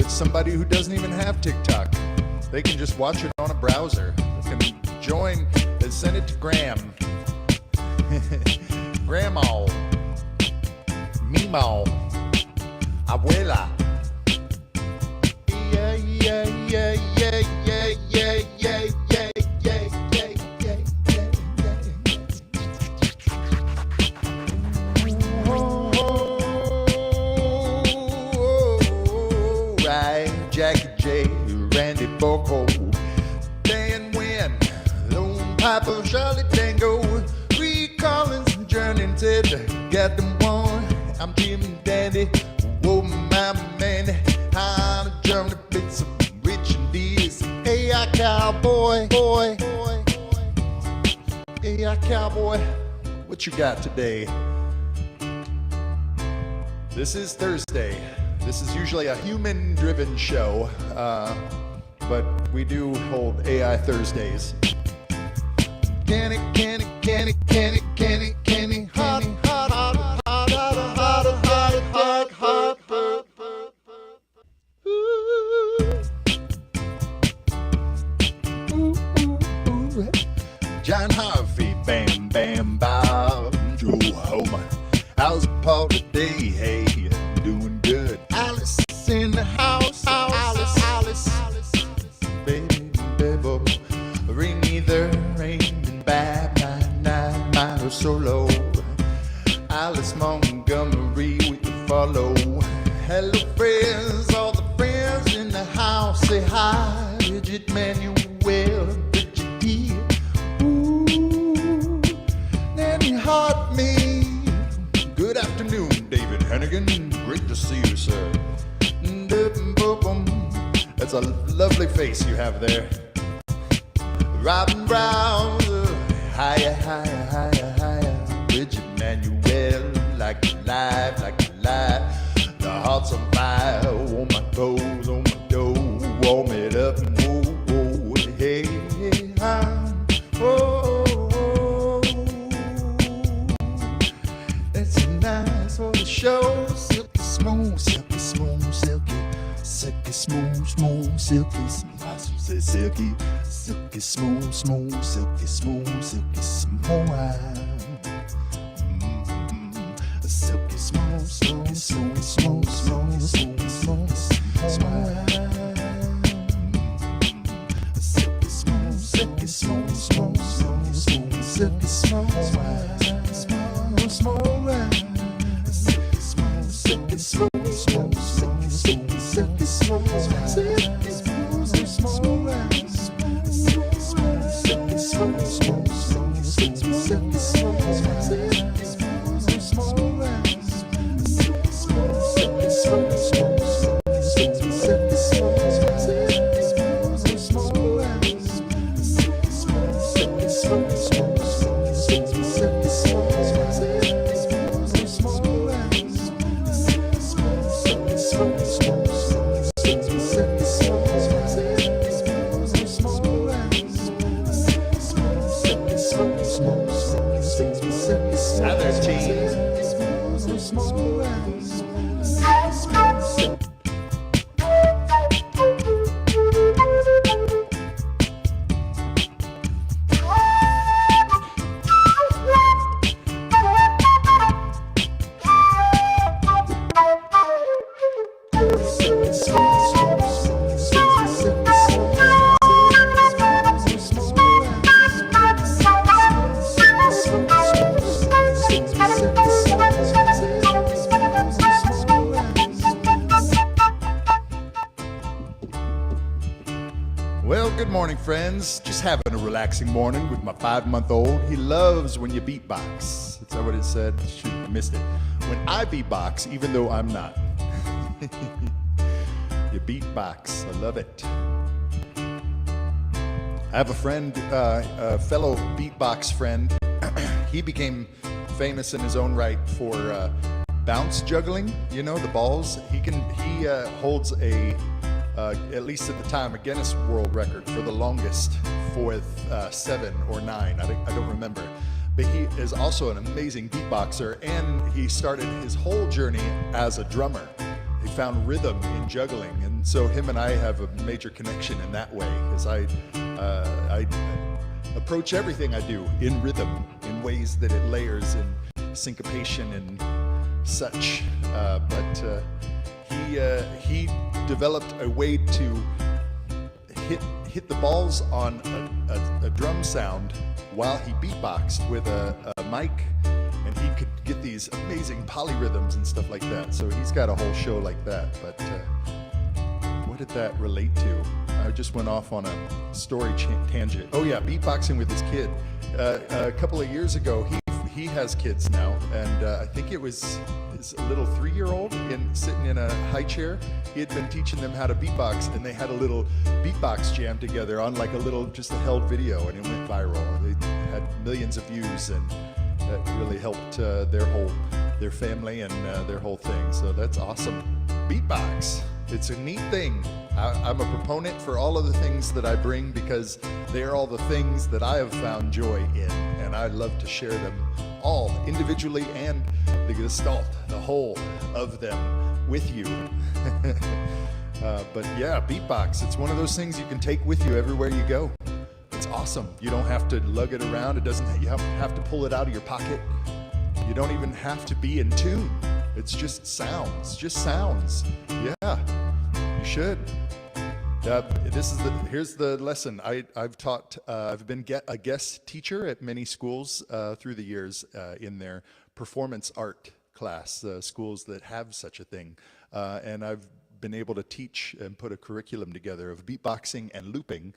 somebody who doesn't even have TikTok. They can just watch it on a browser. They can join and send it to Graham. Grandma. Mimo. Abuela. Yeah, yeah, yeah, yeah, yeah, yeah, yeah, yeah, yeah, yeah, yeah, yeah. Right, Jackie J, Randy Boko, Dan Wynn, Lone Piper, Charlie Tango, Reed Collins, Journey Ted, got them one. I'm Jim and Dandy, whoa, my man, I'm a German bits of rich and deeds. Hey, I cowboy, boy, boy, hey, I cowboy, what you got today? This is Thursday. This is usually a human-driven show, but we do hold AI Thursdays. Can it, can it, can it, can it, can it, can it, hot, hot, hot, hot, hot, hot, hot, hot, hot, hot. John Harvey, bam, bam, bam, Joe Homer. How's Paul today? Hey, doing good. Alice in the house. Alice. Baby, baby, ring either rain and bad, nine or solo. Alice Montgomery, we can follow. Hello, friends, all the friends in the house. Say hi, Bridget Manuel, Bridget D. Ooh, Nanny Hart me. Good afternoon, David Hennigan. Great to see you, sir. That's a lovely face you have there. Robin Brown, higher, higher, higher, higher. Bridget Manuel, like alive. The heart's on fire, on my toes, on my dough. Warm it up, whoa, hey, oh. It's nice for the show, silky smooth, silky smooth, silky smooth, smooth, silky smooth, silky smooth, smooth, silky smooth, silky smooth. Silky smooth, silky smooth, smooth, smooth, silky smooth, smooth. Silky smooth, silky smooth, smooth, smooth, smooth, silky smooth, smooth, smooth. Silky smooth, silky smooth, smooth, silky smooth, silky smooth, silky smooth, smooth. Silky smooth, silky smooth, smooth, smooth, silky smooth, friends, just having a relaxing morning with my 5-month-old. He loves when you beatbox. That's what it said. Shoot, I missed it. When I beatbox, even though I'm not. You beatbox. I love it. I have a friend, a fellow beatbox friend. He became famous in his own right for bounce juggling. You know, the balls. He holds a at least at the time, a Guinness World Record for the longest with 7 or 9. I don't remember. But he is also an amazing beatboxer, and he started his whole journey as a drummer. he found rhythm in juggling, and so him and I have a major connection in that way, because I approach everything I do in rhythm, in ways that it layers in syncopation and such. But he developed a way to hit the balls on a drum sound while he beatboxed with a mic, and he could get these amazing polyrhythms and stuff like that. So he's got a whole show like that. But what did that relate to? I just went off on a story tangent. Oh yeah, beatboxing with his kid. A couple of years ago, he has kids now, and I think it was his little 3-year-old sitting in a high chair. He had been teaching them how to beatbox, and they had a little beatbox jam together on like just a held video, and it went viral. They had millions of views, and that really helped their family and their whole thing. So that's awesome. Beatbox. It's a neat thing. I'm a proponent for all of the things that I bring, because they are all the things that I have found joy in, and I love to share them all individually and the gestalt, the whole of them, with you. But yeah, beatbox, it's one of those things you can take with you everywhere you go. It's awesome. You don't have to lug it around. You have to pull it out of your pocket. You don't even have to be in tune. It's just sounds. Yeah, you should. Here's the lesson. I've taught. I've been a guest teacher at many schools through the years in their performance art class, schools that have such a thing, and I've been able to teach and put a curriculum together of beatboxing and looping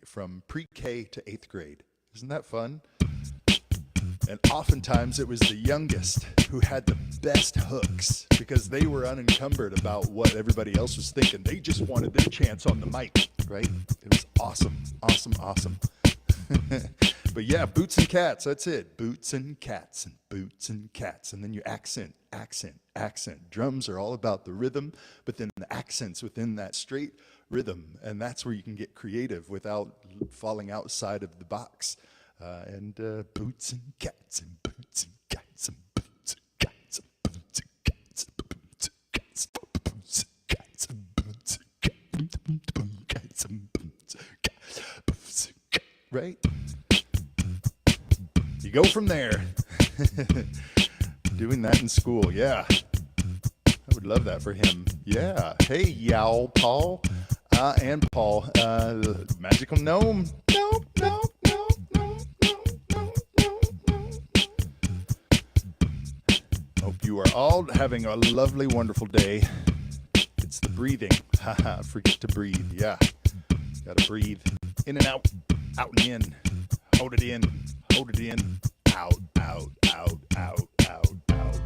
from pre-K to 8th grade. Isn't that fun? And oftentimes it was the youngest who had the best hooks, because they were unencumbered about what everybody else was thinking. They just wanted their chance on the mic, right? It was awesome. But yeah, boots and cats, that's it. Boots and cats and boots and cats. And then you accent. Drums are all about the rhythm, but then the accents within that straight rhythm. And that's where you can get creative without falling outside of the box. And boots and cats and boots and cats and boots and cats and boots and cats and boots and cats and boots and cats and boots and cats and boots and cats, right? You go from there. Doing that in school, yeah. I would love that for him. Yeah. Hey, Yow, Paul. And Paul. Magical gnome. No. Hope you are all having a lovely, wonderful day. It's the breathing. Haha, forget to breathe. Yeah. Gotta breathe. In and out. Out and in. Hold it in. Hold it in. Out, out, out, out, out, out.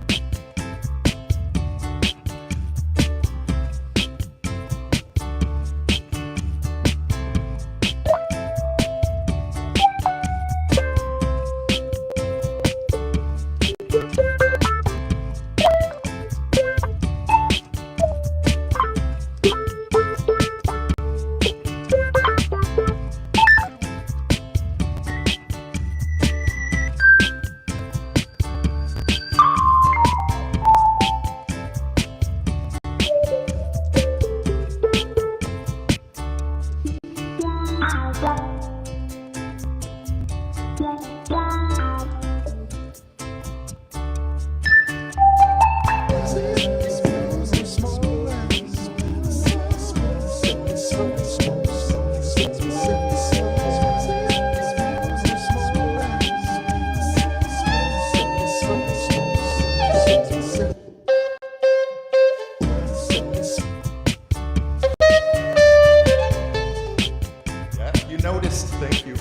Thank you.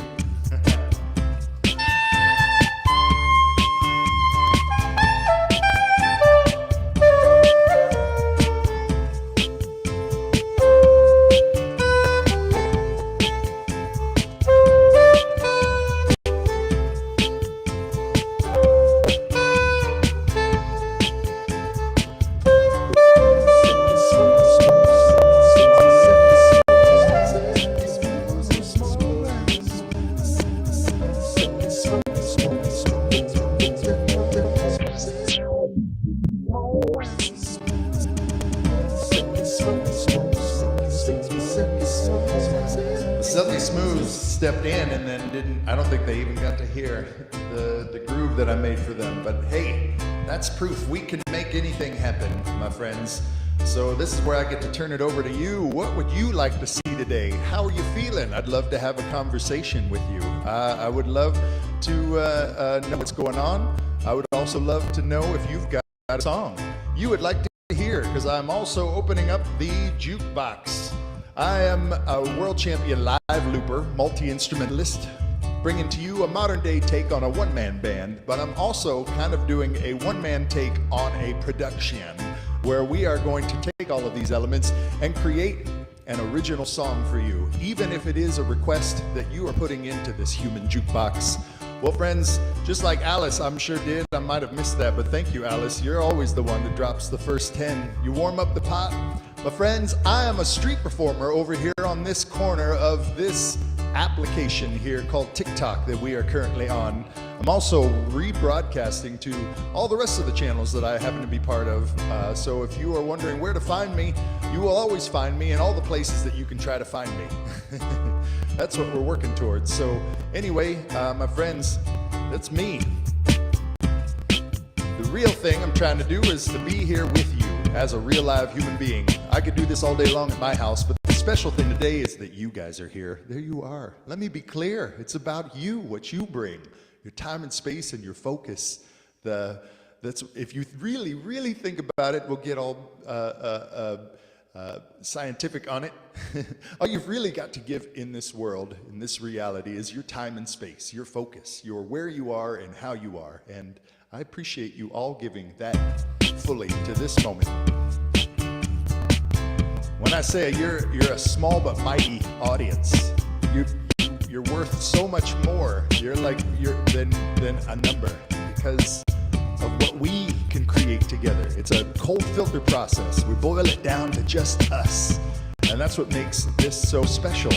Silky Smooth stepped in and then I don't think they even got to hear the groove that I made for them. But hey, that's proof we can make anything happen, my friends. So this is where I get to turn it over to you. What would you like to see today? How are you feeling? I'd love to have a conversation with you. I would love to know what's going on. I would also love to know if you've got a song you would like to hear, because I'm also opening up the jukebox. I am a world champion live looper, multi-instrumentalist, bringing to you a modern day take on a one-man band, but I'm also kind of doing a one-man take on a production where we are going to take all of these elements and create an original song for you, even if it is a request that you are putting into this human jukebox. Well, friends, just like Alice, I'm sure did, I might have missed that, but thank you, Alice. You're always the one that drops the first 10. You warm up the pot. My friends, I am a street performer over here on this corner of this application here called TikTok that we are currently on. I'm also rebroadcasting to all the rest of the channels that I happen to be part of. So if you are wondering where to find me, you will always find me in all the places that you can try to find me. That's what we're working towards. So anyway, my friends, that's me. The real thing I'm trying to do is to be here with you as a real live human being. I could do this all day long at my house, but the special thing today is that you guys are here. There you are. Let me be clear. It's about you, what you bring, your time and space and your focus. That's if you really, really think about it, we'll get all scientific on it. All you've really got to give in this world, in this reality, is your time and space, your focus, your where you are and how you are. And I appreciate you all giving that fully to this moment. When I say you're a small but mighty audience, you're worth so much more. You're than a number because of what we can create together. It's a cold filter process. We boil it down to just us. And that's what makes this so special.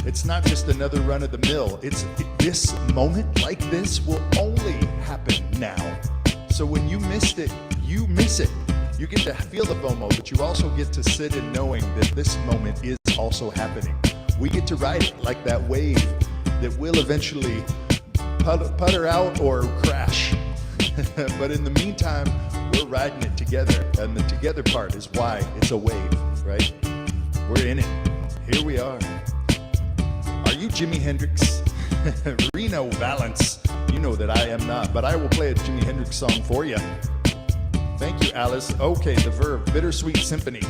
It's not just another run of the mill. It's this moment like this will only happen now. So when you missed it, you miss it. You get to feel the FOMO, but you also get to sit in knowing that this moment is also happening. We get to ride it like that wave that will eventually putter out or crash. But in the meantime, we're riding it together. And the together part is why it's a wave, right? We're in it. Here we are. Are you Jimi Hendrix? Reno Valance. You know that I am not, but I will play a Jimi Hendrix song for you. Thank you, Alice. Okay, the Verve, Bittersweet Symphony.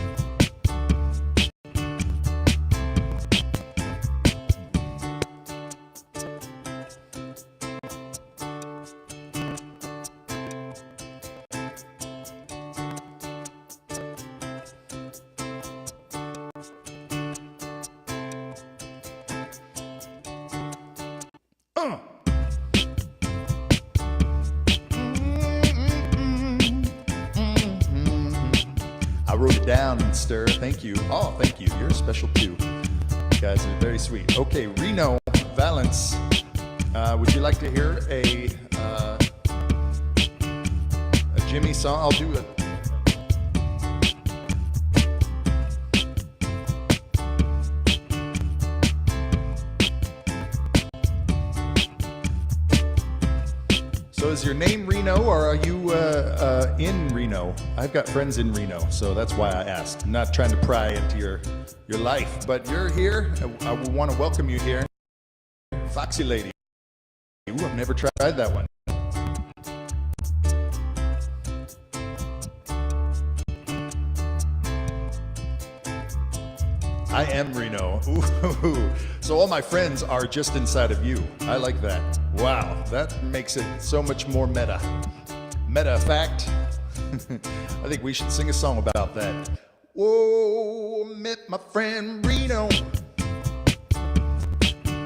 I wrote it down, Stir. Thank you. Oh, thank you. You're special too. You guys are very sweet. Okay, Reno Valance. Would you like to hear a Jimmy song? I'll do it. So is your name Reno, or are you in Reno? I've got friends in Reno, so that's why I asked. I'm not trying to pry into your life, but you're here. I want to welcome you here. Foxy Lady. Ooh, I've never tried that one. I am Reno. Ooh. So all my friends are just inside of you. I like that. Wow, that makes it so much more meta. Meta fact. I think we should sing a song about that. Whoa, met my friend Reno.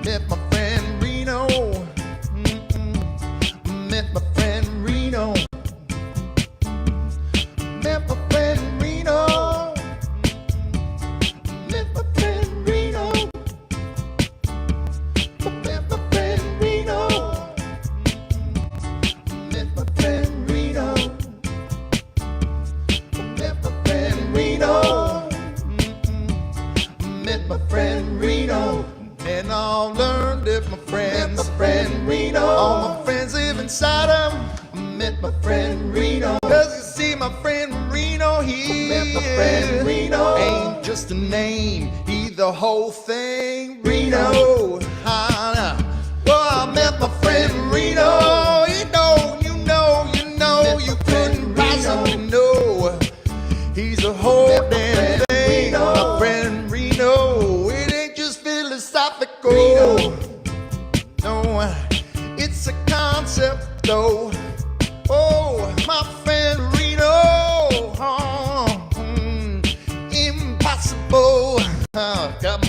Met my friend Reno. Met my friend Reno. Met my friend Reno. Met my friend Reno. Met my friend Reno. Met my friend Reno. Met my friend Reno. met my friend Reno. And I learned if my friends, met my friend Reno. All my friends live inside him. I met my friend Reno. Cause you see my friend Reno, he met my friend Reno. Ain't just a name, he the whole thing. Reno, well, I met my friend Reno. You couldn't possibly know. He's a whole damn thing, my friend Reno. It ain't just philosophical, no, it's a concept though. Oh, my friend Reno, impossible. Got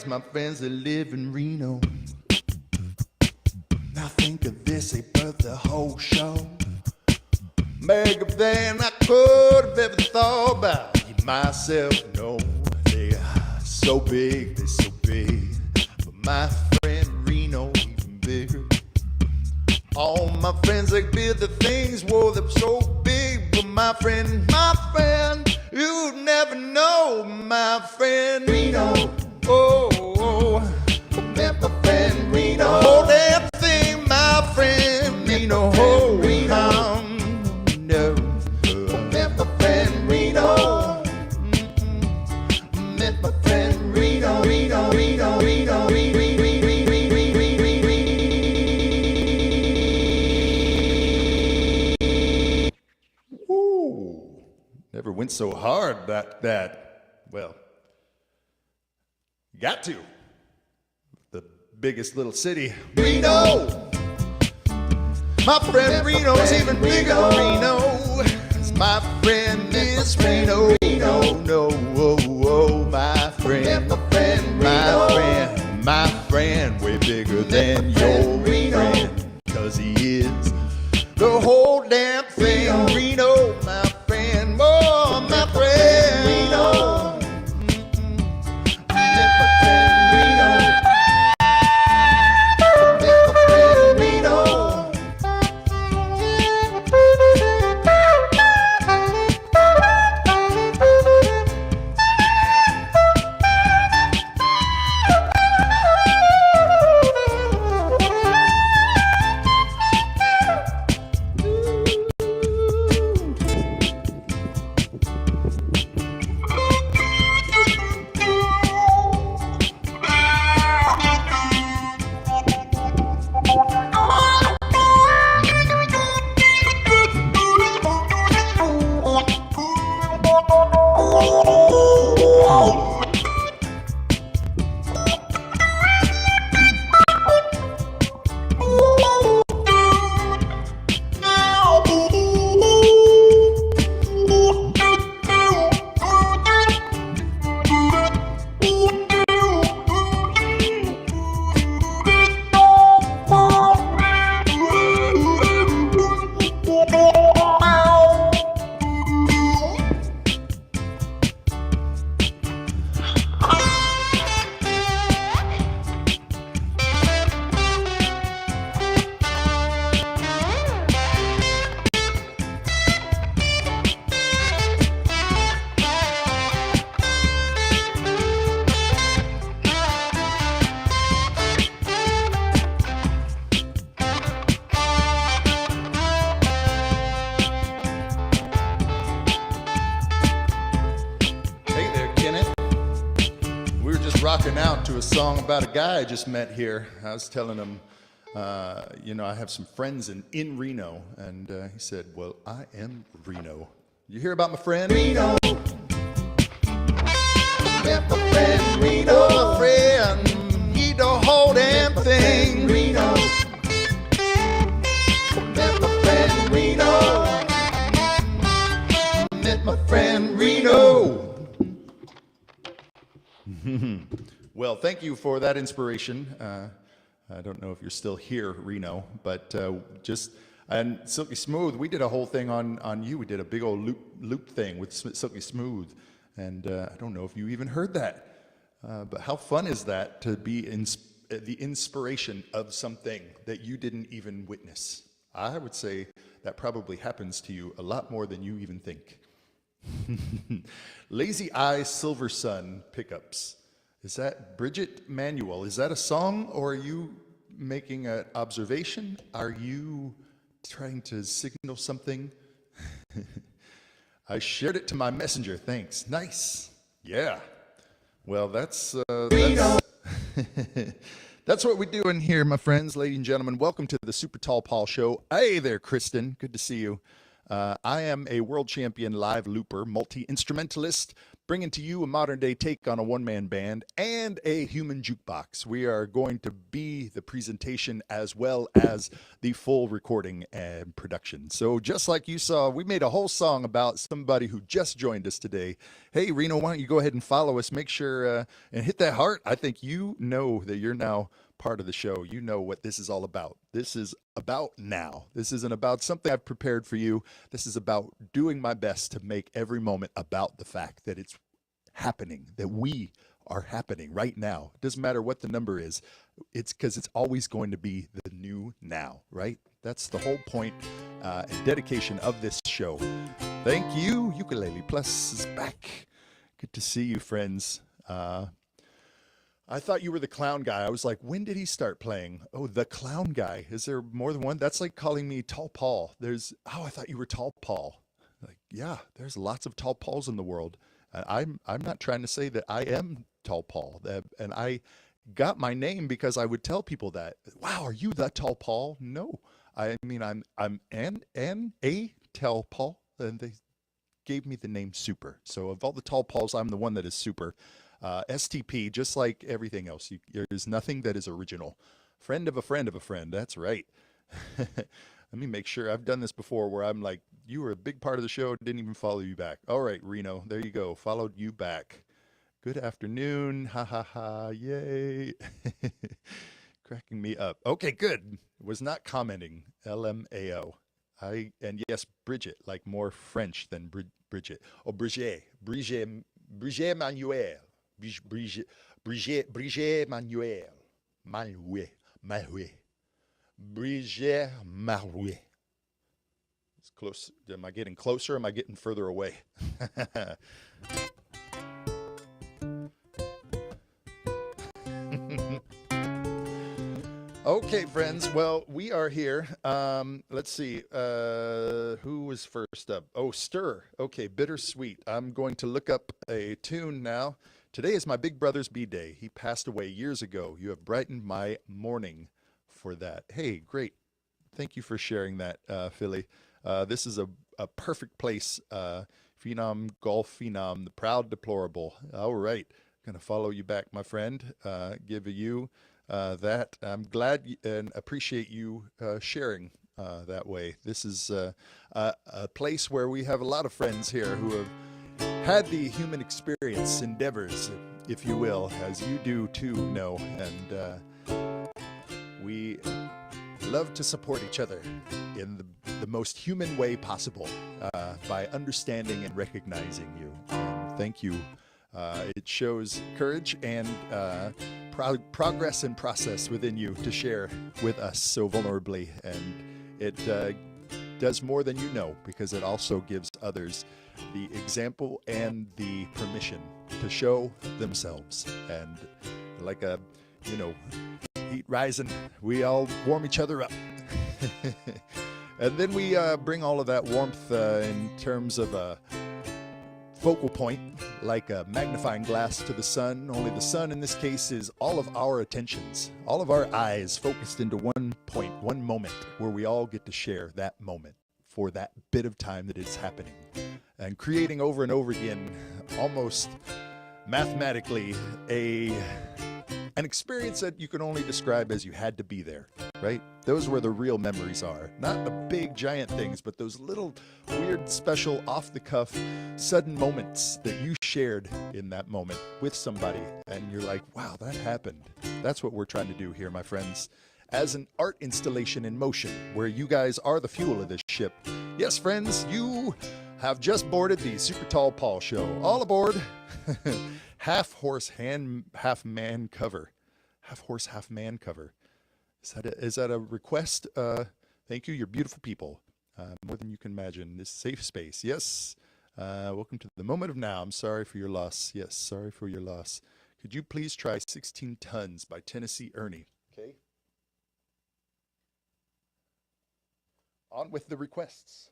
my friends that live in Reno. Now think of this, they birthed the whole show. Bigger than I could have ever thought about myself. No, they are so big, they're so big. But my friend Reno, even bigger. All my friends, they build the things, whoa, they're so big. But my friend, you'd never know. My friend Reno, met my friend Reno. Whole damn thing, my friend Reno. No, met my friend Reno. Met my friend Reno. Ooh, never went so hard back that. Well, got to. The biggest little city, Reno. My friend Reno's even bigger than Reno. My friend is Reno. No, my friend, my friend, way bigger than your friend. Cause he is the whole damn thing. Reno, my friend, my friend. Reno. Rocking out to a song about a guy I just met here. I was telling him, I have some friends in Reno, and he said, well, I am Reno. You hear about my friend? Reno. Met my friend Reno. My friend, he the whole damn thing. Reno. Met my friend Reno. Met my friend Reno. Well, thank you for that inspiration. I don't know if you're still here, Reno, but and Silky Smooth, we did a whole thing on you. We did a big old loop thing with Silky Smooth, and I don't know if you even heard that. But how fun is that to be the inspiration of something that you didn't even witness? I would say that probably happens to you a lot more than you even think. Lazy Eye Silver Sun pickups. Is that Bridget Manuel? Is that a song, or are you making an observation? Are you trying to signal something? I shared it to my messenger. Thanks. Nice. Yeah. Well, that's that's what we're doing here, my friends, ladies and gentlemen. Welcome to the Super Tall Paul Show. Hey there, Kristen. Good to see you. I am a world champion live looper, multi-instrumentalist, bringing to you a modern-day take on a one-man band and a human jukebox. We are going to be the presentation as well as the full recording and production. So just like you saw, we made a whole song about somebody who just joined us today. Hey, Reno, why don't you go ahead and follow us? Make sure and hit that heart. I think you know that you're now part of the show. You know what this is all about. This is about now. This isn't about something I've prepared for you. This is about doing my best to make every moment about the fact that it's happening, that we are happening right now. It doesn't matter what the number is. It's because it's always going to be the new now, right? That's the whole point and dedication of this show. Thank you. Ukulele Plus is back. Good to see you, friends. I thought you were the clown guy. I was like, when did he start playing? Oh, the clown guy. Is there more than one? That's like calling me Tall Paul. I thought you were Tall Paul. Like, yeah, there's lots of Tall Pauls in the world. I'm not trying to say that I am Tall Paul. And I got my name because I would tell people that. Wow, are you that Tall Paul? No. I mean, I'm a Tall Paul, and they gave me the name Super. So of all the Tall Pauls, I'm the one that is Super. STP, just like everything else. There's nothing that is original. Friend of a friend of a friend. That's right. Let me make sure. I've done this before where I'm like, you were a big part of the show, didn't even follow you back. All right, Reno, there you go. Followed you back. Good afternoon. Ha ha ha. Yay. Cracking me up. Okay, good. Was not commenting. LMAO. And yes, Bridget, like more French than Bridget. Oh, Bridget Manuel. Brigitte Manuel. Brigitte Marouet. It's close. Am I getting closer? Am I getting further away? Okay, friends. Well, we are here. Let's see. Who was first up? Oh, Stir. Okay, Bittersweet. I'm going to look up a tune now. Today is my big brother's B-Day. He passed away years ago. You have brightened my morning for that. Hey, great. Thank you for sharing that, Philly. This is a perfect place. Phenom, Golf Phenom, the proud deplorable. All right. Going to follow you back, my friend. Give you that. I'm glad and appreciate you sharing that way. This is a place where we have a lot of friends here who have had the human experience endeavors, if you will, as you do too, know, and we love to support each other in the most human way possible by understanding and recognizing you. And thank you. It shows courage and progress and process within you to share with us so vulnerably, and it does more than you know, because it also gives others the example and the permission to show themselves. And like a, heat rising, we all warm each other up. And then we bring all of that warmth in terms of a focal point, like a magnifying glass to the sun, only the sun in this case is all of our attentions, all of our eyes focused into one point, one moment, where we all get to share that moment for that bit of time that it's happening, and creating over and over again, almost mathematically, an experience that you can only describe as you had to be there, right? Those where the real memories are. Not the big giant things, but those little weird, special, off-the-cuff, sudden moments that you shared in that moment with somebody. And you're like, wow, that happened. That's what we're trying to do here, my friends. As an art installation in motion, where you guys are the fuel of this ship. Yes, friends, you have just boarded the Super Tall Paul Show. All aboard. Half horse, half man cover. Half horse, half man cover. Is that a request? Thank you. You're beautiful people. More than you can imagine. This safe space. Yes. Welcome to the moment of now. I'm sorry for your loss. Yes, sorry for your loss. Could you please try 16 Tons by Tennessee Ernie? Okay. On with the requests.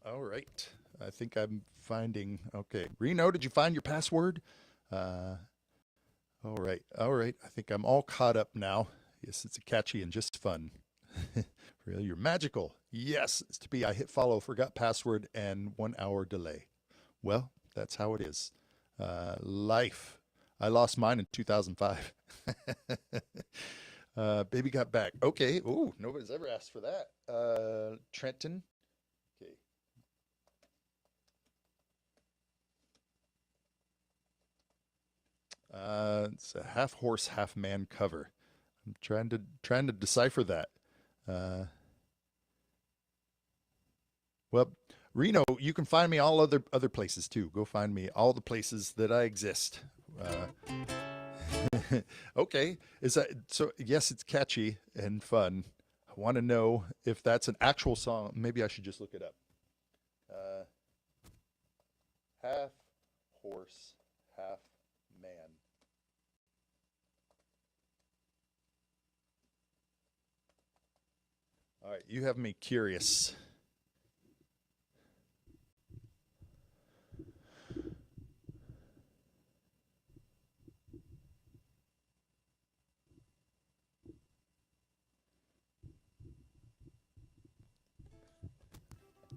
All right. I think I'm finding. Okay. Reno, did you find your password? Uh, all right. All right. I think I'm all caught up now. Yes, it's catchy and just fun. Really, you're magical. Yes, it's to be. I hit follow, forgot password, and 1 hour delay. Well, that's how it is. Life. I lost mine in 2005. Baby got back. Okay. Ooh, nobody's ever asked for that. Trenton. Okay. It's a half horse, half man cover. I'm trying to decipher that. Uh, well, Reno, you can find me all other places too. Go find me all the places that I exist. Okay, is that so? Yes, it's catchy and fun. I want to know if that's an actual song. Maybe I should just look it up. Uh, half horse, half man. All right, you have me curious.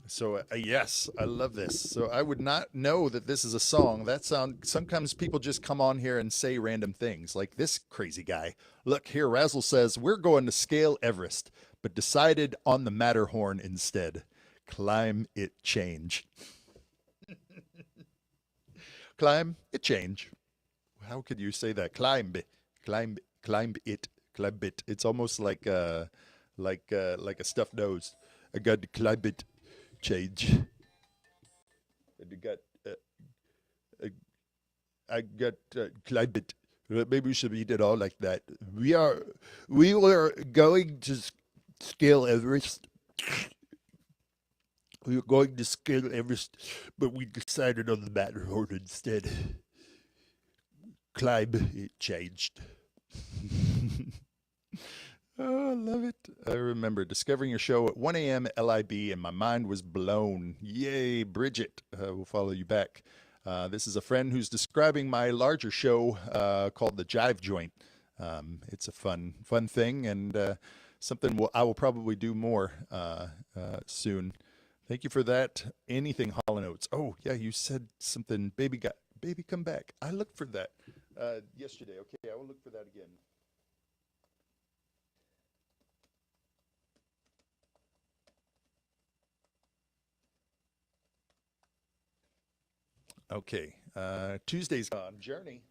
So yes, I love this. So I would not know that this is a song. That sound sometimes people just come on here and say random things like this crazy guy. Look here, Razzle says we're going to scale Everest, but decided on the Matterhorn instead. Climb it change. Climb it change. How could you say that? Climb it, climb it. It's almost like a stuffed nose. I got to climb it change. I got uh, I got climate. Maybe we should read it all like that. We were going to scale Everest. We were going to scale Everest, but we decided on the Matterhorn instead. Climb it changed. Oh, I love it. I remember discovering your show at 1 a.m. LIB and my mind was blown. Yay, Bridget. We'll follow you back. This is a friend who's describing my larger show called The Jive Joint. It's a fun thing and something I will probably do more soon. Thank you for that. Anything Hall and Oates. Oh, yeah, you said something. Baby come back. I looked for that yesterday. Okay, I will look for that again. Okay, Tuesday's on Journey.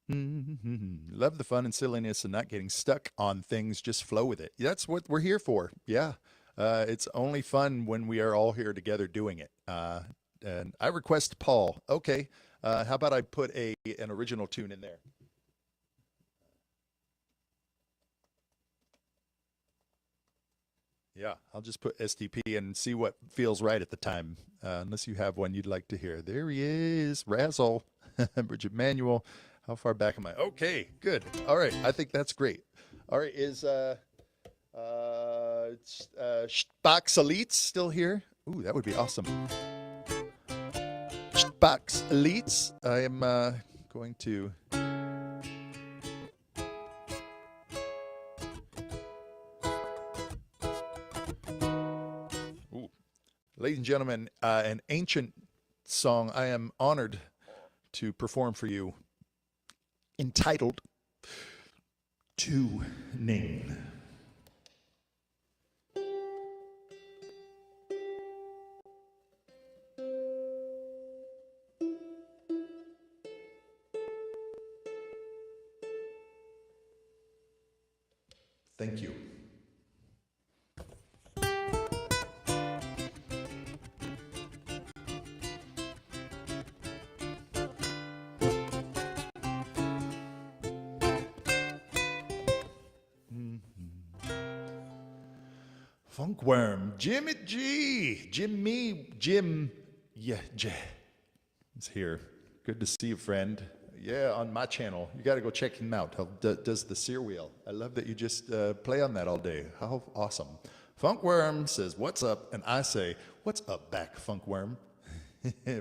Love the fun and silliness and not getting stuck on things. Just flow with it. That's what we're here for. Yeah. It's only fun when we are all here together doing it. And I request Paul. Okay. How about I put an original tune in there? Yeah, I'll just put STP and see what feels right at the time. Unless you have one you'd like to hear. There he is, Razzle, Bridget Manuel. How far back am I? Okay, good. All right, I think that's great. All right, is Box Elites still here? Ooh, that would be awesome. Box Elites. I am going to. Ooh. Ladies and gentlemen, an ancient song I am honored to perform for you, entitled To Name. Thank you. Funkworm, Jimmy G, Jim, yeah, is here. Good to see you, friend. Yeah, on my channel. You got to go check him out. Does the sear wheel. I love that you just play on that all day. How awesome. Funkworm says, what's up? And I say, what's up back, Funkworm?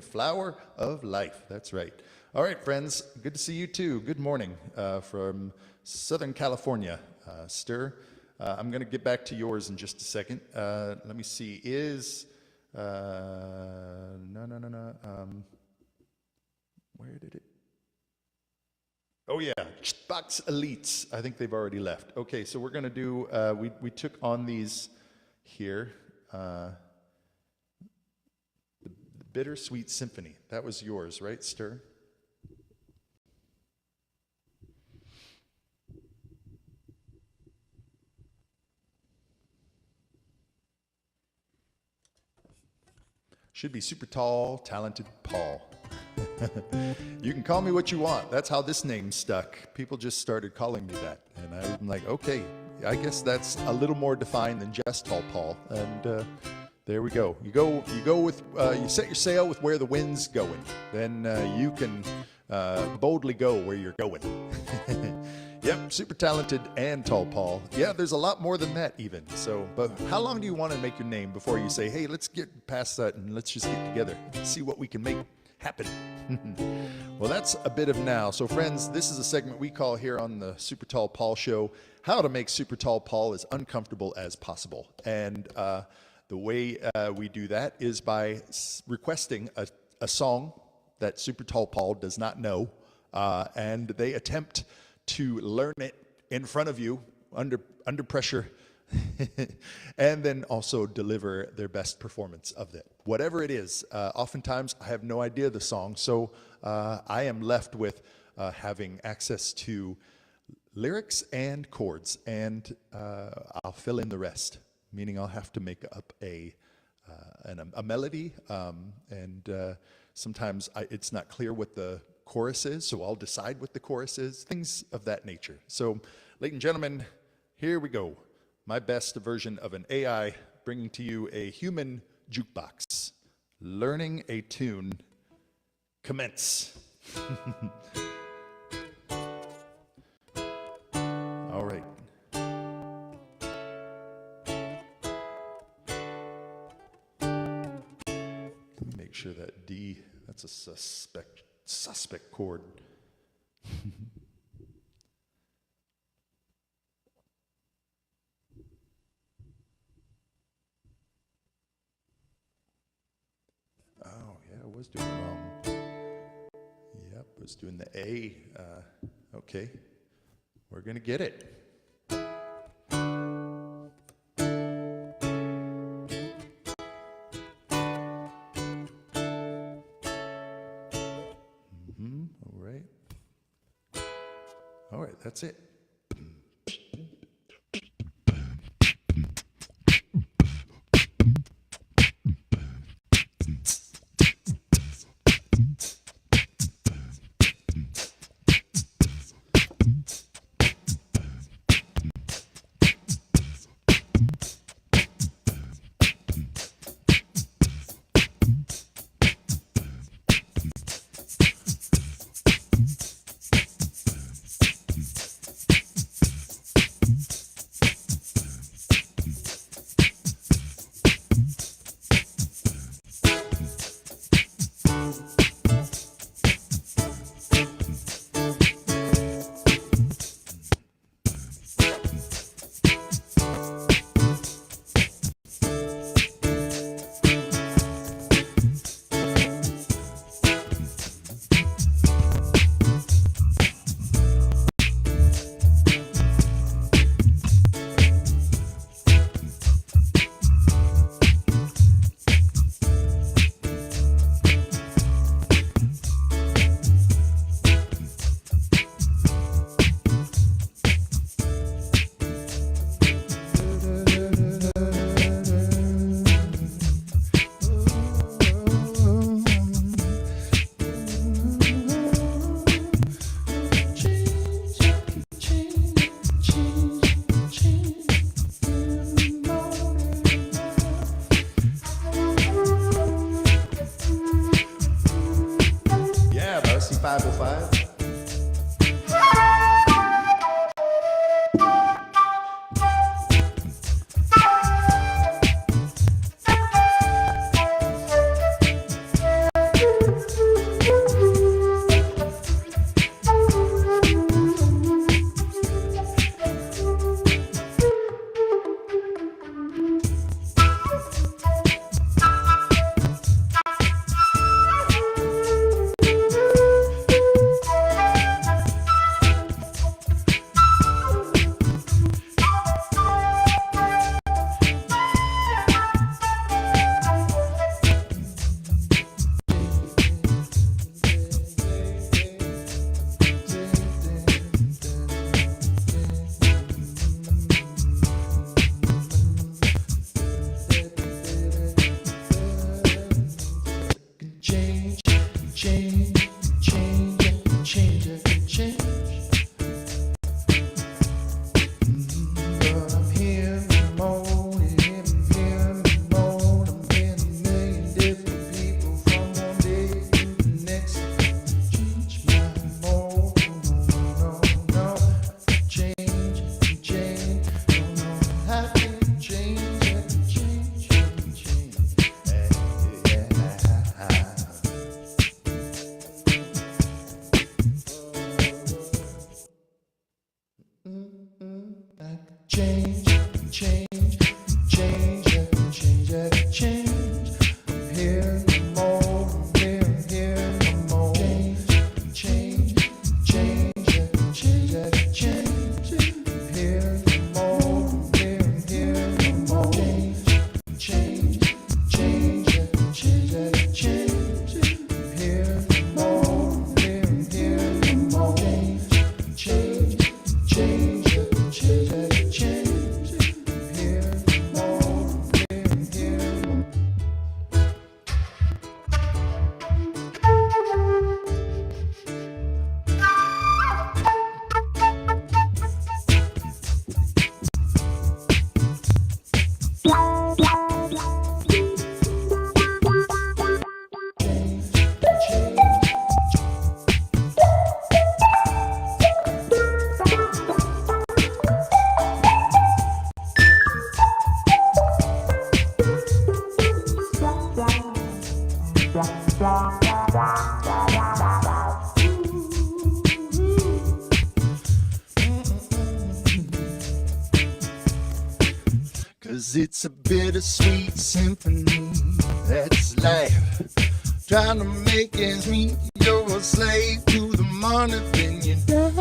Flower of life. That's right. All right, friends. Good to see you too. Good morning from Southern California. Stir. I'm going to get back to yours in just a second. Let me see. No. Where did it? Oh yeah, Box Elites. I think they've already left. Okay, so we're going to do, we took on these here. The Bittersweet Symphony. That was yours, right, Stir? Should be super tall, talented Paul. You can call me what you want. That's how this name stuck. People just started calling me that. And I'm like, okay, I guess that's a little more defined than just Tall Paul. And there we go. You go with, you set your sail with where the wind's going. Then you can boldly go where you're going. Yep, super talented and Tall Paul. Yeah, there's a lot more than that even. So, but how long do you want to make your name before you say, hey, let's get past that and let's just get together and see what we can make happen? Well, that's a bit of now. So friends, this is a segment we call here on the Super Tall Paul Show, how to make Super Tall Paul as uncomfortable as possible. And the way we do that is by requesting a song that Super Tall Paul does not know, and they attempt to learn it in front of you under pressure and then also deliver their best performance of it. Whatever it is, oftentimes I have no idea the song, so I am left with having access to lyrics and chords, and I'll fill in the rest, meaning I'll have to make up a melody, and sometimes it's not clear what the chorus is, so I'll decide what the chorus is, things of that nature. So, ladies and gentlemen, here we go. My best version of an AI bringing to you a human jukebox. Learning a tune. Commence. All right. Let me make sure that D, that's a suspect chord. Oh, yeah, I was doing it wrong. Yep, I was doing the A. Okay, we're going to get it. All right, that's it. Cause it's a bittersweet symphony, that's life. Trying to make ends meet, you're a slave to the money, then you die.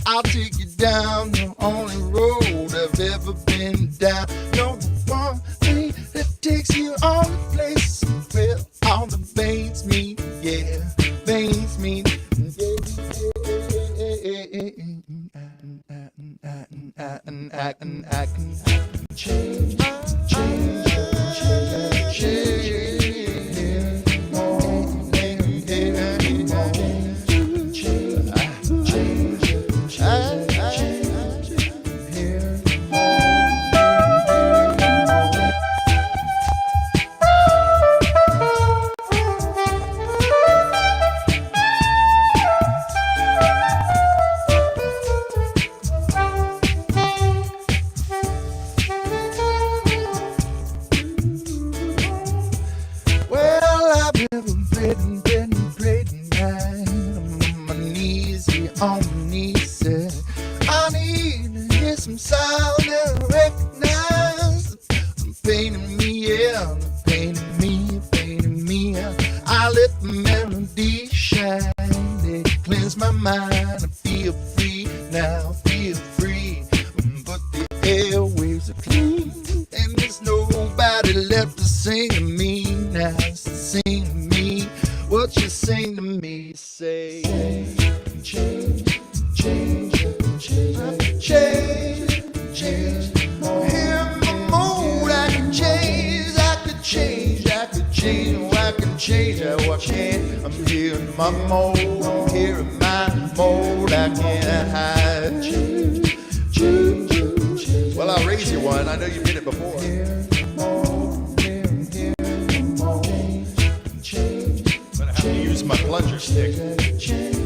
I'll take you down the only road I've ever been down. No one thing that takes you all the places where all the veins meet, yeah, veins meet, yeah. I can change, change, change, change.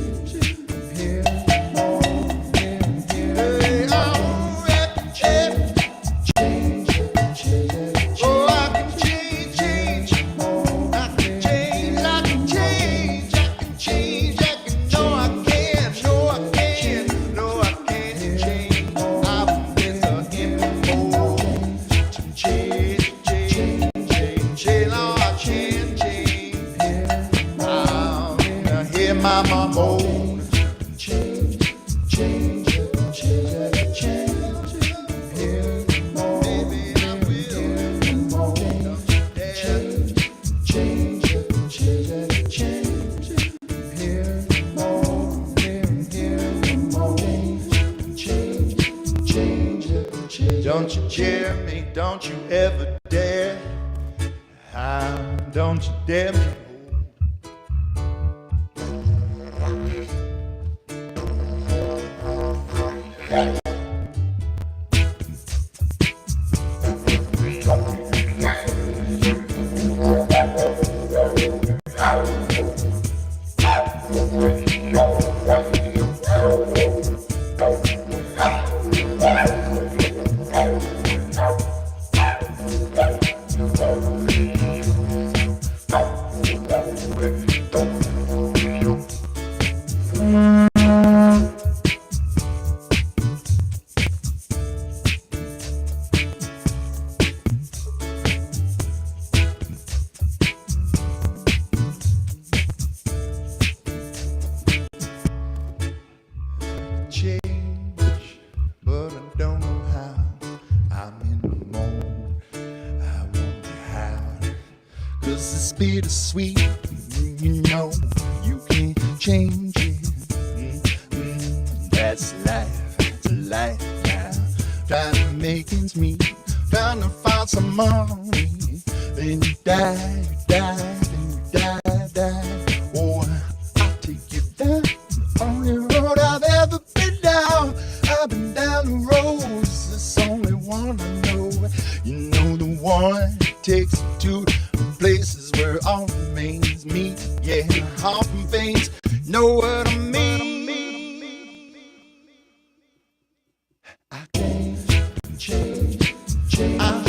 Don't you dare me, don't you ever dare. Don't you dare me. Bittersweet, you know you can't change it. That's life, it's life now. Trying to make ends meet, trying to find some money. Then you die, then you die. Oh, I'll take you down the only road I've ever been down. I've been down the roads, there's only one I know. You know the one that takes you to places where all remains meet, yeah, heart and veins, know what I mean. I can't change, I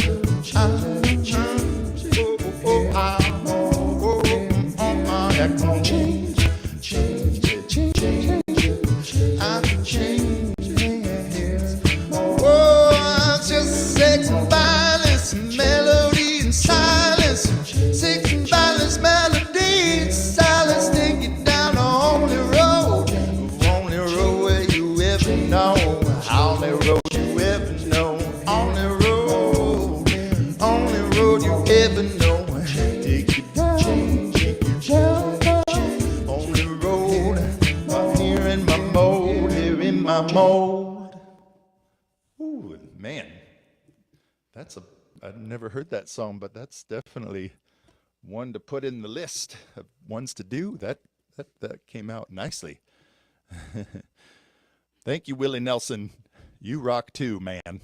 never know. Take you down, take you down on the road. I'm here in my mode, here in my mode. Ooh, man, I've never heard that song, but that's definitely one to put in the list of ones to do. That came out nicely. Thank you, Willie Nelson. You rock too, man.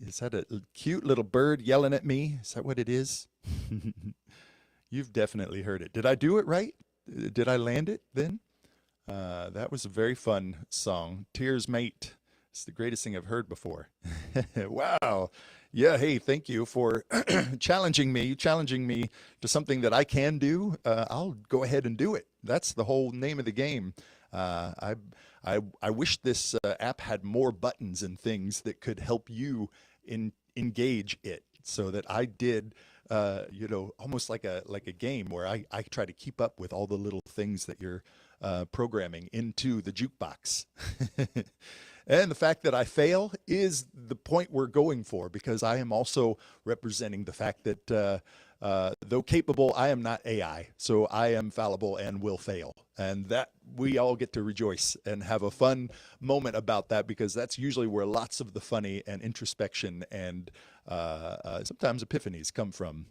Is that a cute little bird yelling at me? Is that what it is? You've definitely heard it. Did I do it right? Did I land it then? That was a very fun song. Tears Mate. It's the greatest thing I've heard before. Wow. Yeah, hey, thank you for challenging me to something that I can do. I'll go ahead and do it. That's the whole name of the game. I wish this app had more buttons and things that could help you engage it, so that I did, almost like a game where I try to keep up with all the little things that you're programming into the jukebox. And the fact that I fail is the point we're going for, because I am also representing the fact that though capable, I am not AI. So I am fallible and will fail. And that we all get to rejoice and have a fun moment about that, because that's usually where lots of the funny and introspection and sometimes epiphanies come from.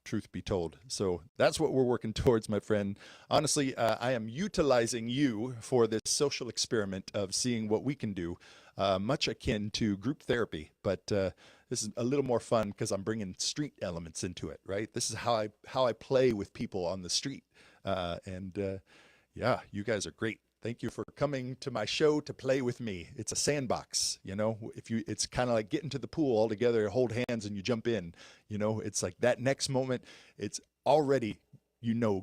Truth be told. So that's what we're working towards, my friend. Honestly, I am utilizing you for this social experiment of seeing what we can do, much akin to group therapy, but this is a little more fun because I'm bringing street elements into it, right? This is how I play with people on the street, yeah, you guys are great. Thank you for coming to my show to play with me. It's a sandbox, it's kind of like getting to the pool all together, hold hands and you jump in, it's like that next moment, it's already,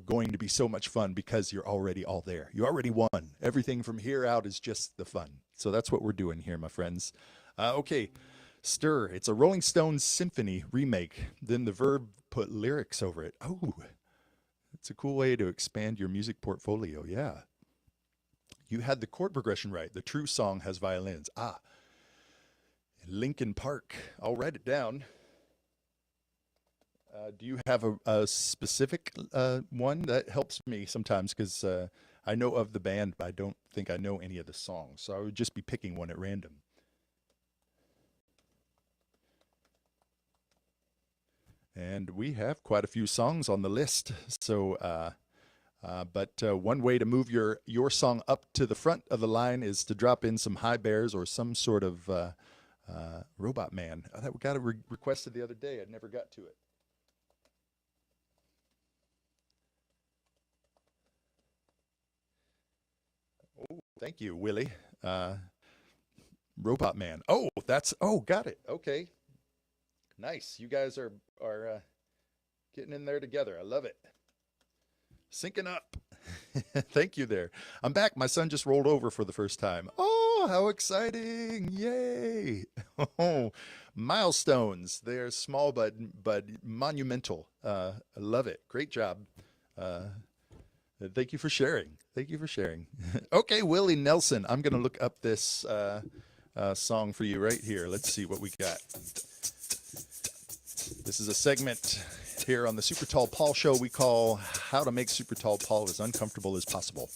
going to be so much fun because you're already all there. You already won. Everything from here out is just the fun. So that's what we're doing here, my friends. Okay. Stir. It's a Rolling Stones symphony remake. Then the Verb put lyrics over it. Oh, it's a cool way to expand your music portfolio. Yeah. You had the chord progression right. The true song has violins. Linkin Park. I'll write it down. Do you have a specific one? That helps me sometimes, because I know of the band, but I don't think I know any of the songs. So I would just be picking one at random. And we have quite a few songs on the list. So, but one way to move your song up to the front of the line is to drop in some high bears or some sort of Robot Man. That got requested the other day. I never got to it. Oh, thank you, Willie. Robot Man. Oh, got it. Okay. Nice. You guys are getting in there together. I love it. Syncing up. Thank you there. I'm back. My son just rolled over for the first time. Oh, how exciting. Yay. Oh, milestones. They're small but monumental. I love it. Great job. Thank you for sharing. Thank you for sharing. Okay, Willie Nelson. I'm going to look up this song for you right here. Let's see what we got. This is a segment here on the Super Tall Paul Show we call How to Make Super Tall Paul as Uncomfortable as Possible.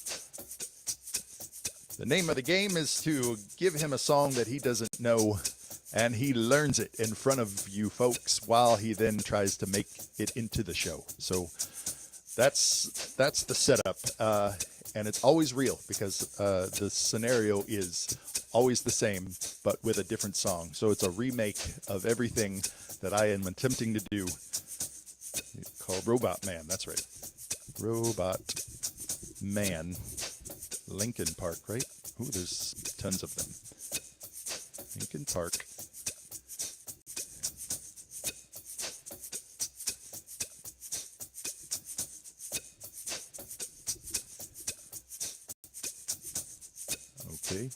The name of the game is to give him a song that he doesn't know, and he learns it in front of you folks while he then tries to make it into the show. So that's the setup, and it's always real, because the scenario is always the same but with a different song. So it's a remake of everything that I am attempting to do, called Robot Man. That's right. Robot Man. Linkin Park, right? Ooh, there's tons of them. Linkin Park. Okay.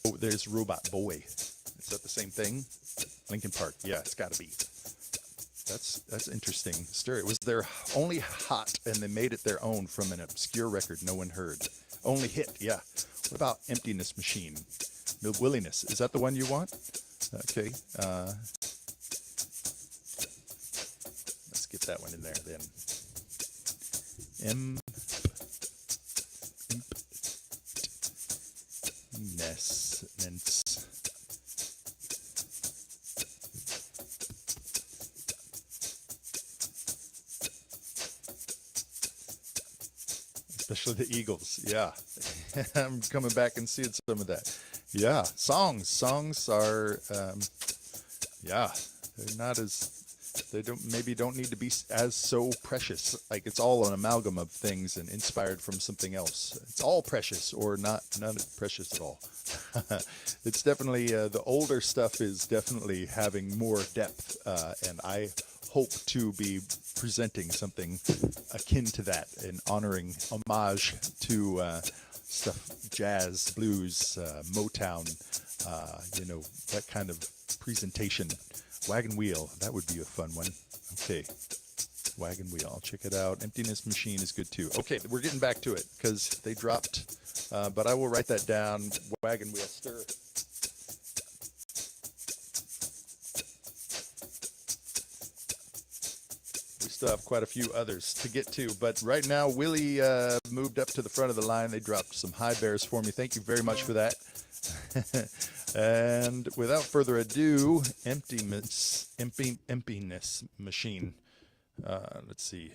Oh, there's Robot Boy. Is that the same thing? Linkin Park. Yeah, it's got to be. That's interesting. Stir. It was their only hot, and they made it their own from an obscure record no one heard. Only hit, yeah. What about Emptiness Machine? Williness. Is that the one you want? Okay. that one in there then. Impness. Especially the Eagles. Yeah. I'm coming back and seeing some of that. Yeah. Songs are, yeah, they're not as, they don't need to be as so precious. Like it's all an amalgam of things and inspired from something else. It's all precious or not precious at all. It's definitely, the older stuff is definitely having more depth. And I hope to be presenting something akin to that and honoring homage to stuff, jazz, blues, Motown, that kind of presentation. Wagon Wheel, that would be a fun one. Okay, Wagon Wheel, I'll check it out. Emptiness Machine is good too. Okay, we're getting back to it because they dropped, but I will write that down. Wagon Wheel, stir. We still have quite a few others to get to, but right now Willie moved up to the front of the line. They dropped some high bears for me. Thank you very much for that. And without further ado, Emptiness Machine. Let's see.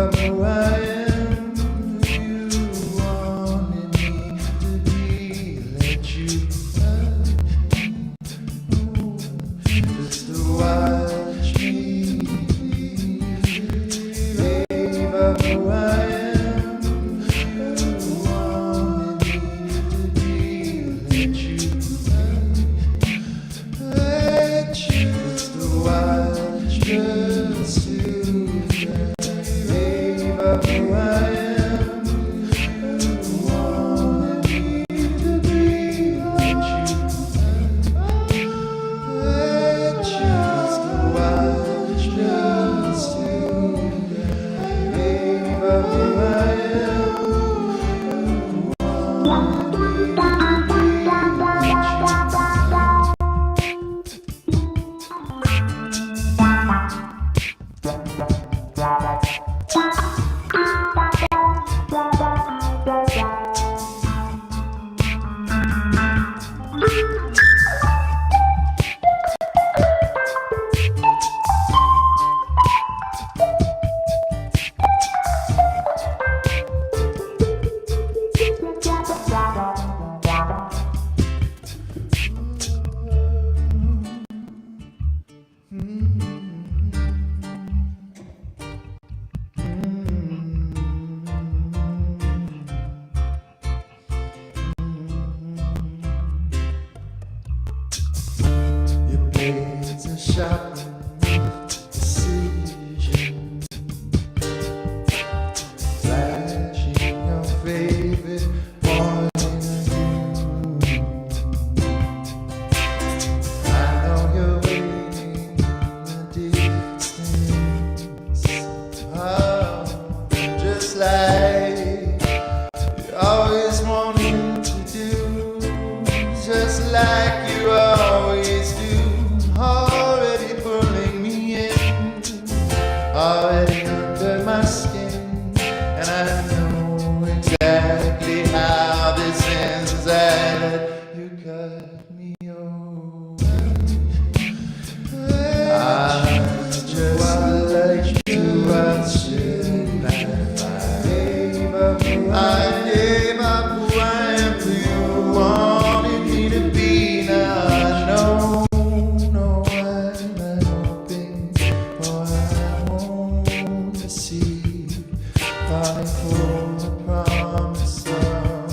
up who I am, who you wanted me to be. Let you just to watch me. Gave up who I am, who wanted me to be. Let you just to watch, just to gave up who I am, who wanted me to be. Let you just to watch, just to gave up who I am, who wanted me to be. It's a shocking decision, flashing your favorite point of view. I know you're waiting in the distance, oh, just like you always wanted to do, just like you always do. Already pulling me in, already under my skin, and I know exactly how this ends. That you cut me open. I just like to watch it. I gave up who I am to you, wanted me to be. Now I know. Fighting for the promise of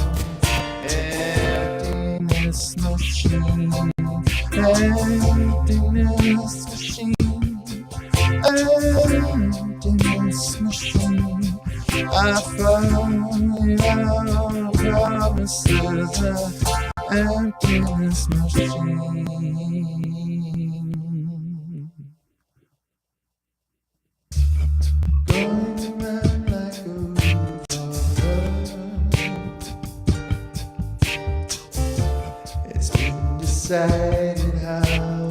emptiness machine, emptiness machine, emptiness machine. I found our promises of emptiness machine. Going around like a it's been decided how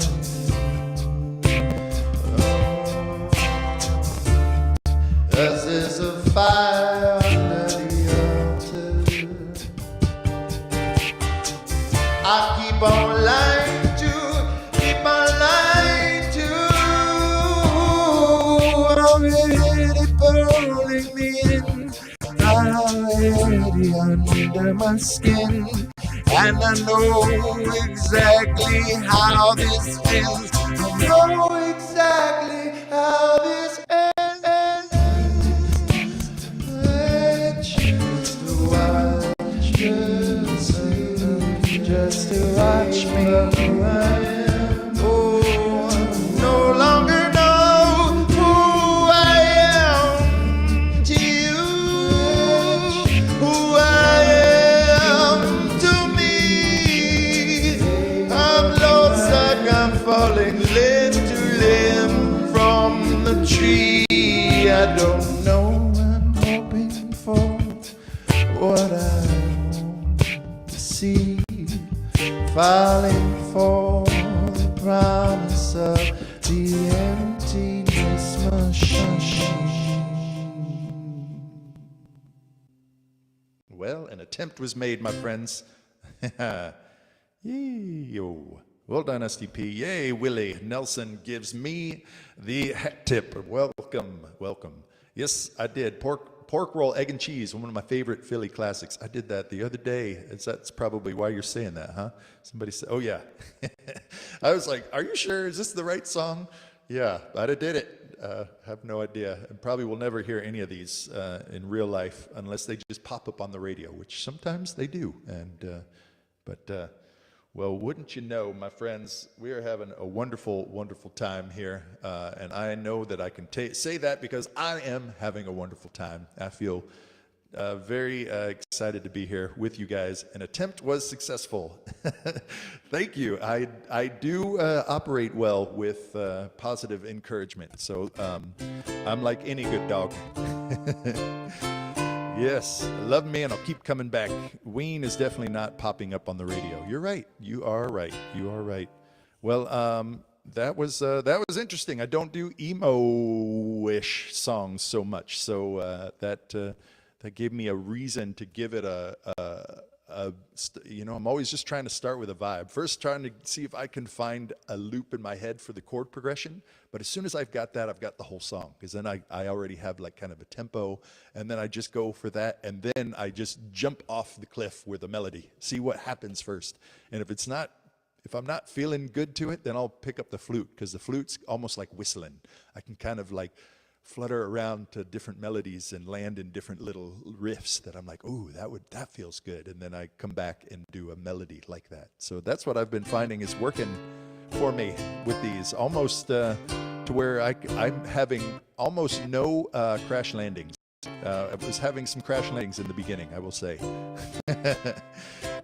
as there's a fire under the altar. I keep on lying to, keep on lying to. Already pulling me in, already under my skin. And I know exactly how this ends. I know exactly how this ends. Let you just to watch me. Oh, I no longer know who I am to you, who I am to me. I'm lost like I'm falling limb to limb from the tree. I don't know, I'm hoping for what I want to see, falling for the promise of the emptiness machine. Well, an attempt was made, my friends. Yo. Well, Dynasty P. Yay, Willie Nelson gives me the hat tip. Welcome, welcome. Yes, I did. Pork roll, egg and cheese, one of my favorite Philly classics. I did that the other day. That's probably why you're saying that, huh? Somebody said, oh yeah. I was like, are you sure? Is this the right song? Yeah, but I did it. Have no idea. And probably will never hear any of these in real life unless they just pop up on the radio, which sometimes they do. Well, wouldn't you know, my friends, we are having a wonderful, wonderful time here. And I know that I can say that because I am having a wonderful time. I feel very excited to be here with you guys. An attempt was successful. Thank you. I do operate well with positive encouragement. So I'm like any good dog. Yes, love me and I'll keep coming back. Ween is definitely not popping up on the radio. You're right. You are right. You are right. Well, that was interesting. I don't do emo-ish songs so much, so that gave me a reason to give it I'm always just trying to start with a vibe. First, trying to see if I can find a loop in my head for the chord progression. But as soon as I've got that, I've got the whole song. Because then I already have like kind of a tempo. And then I just go for that. And then I just jump off the cliff with a melody. See what happens first. And if I'm not feeling good to it, then I'll pick up the flute. Because the flute's almost like whistling. I can kind of like flutter around to different melodies and land in different little riffs that I'm like, ooh, that feels good. And then I come back and do a melody like that. So that's what I've been finding is working for me with these, almost to where I'm having almost no crash landings. I was having some crash landings in the beginning, I will say.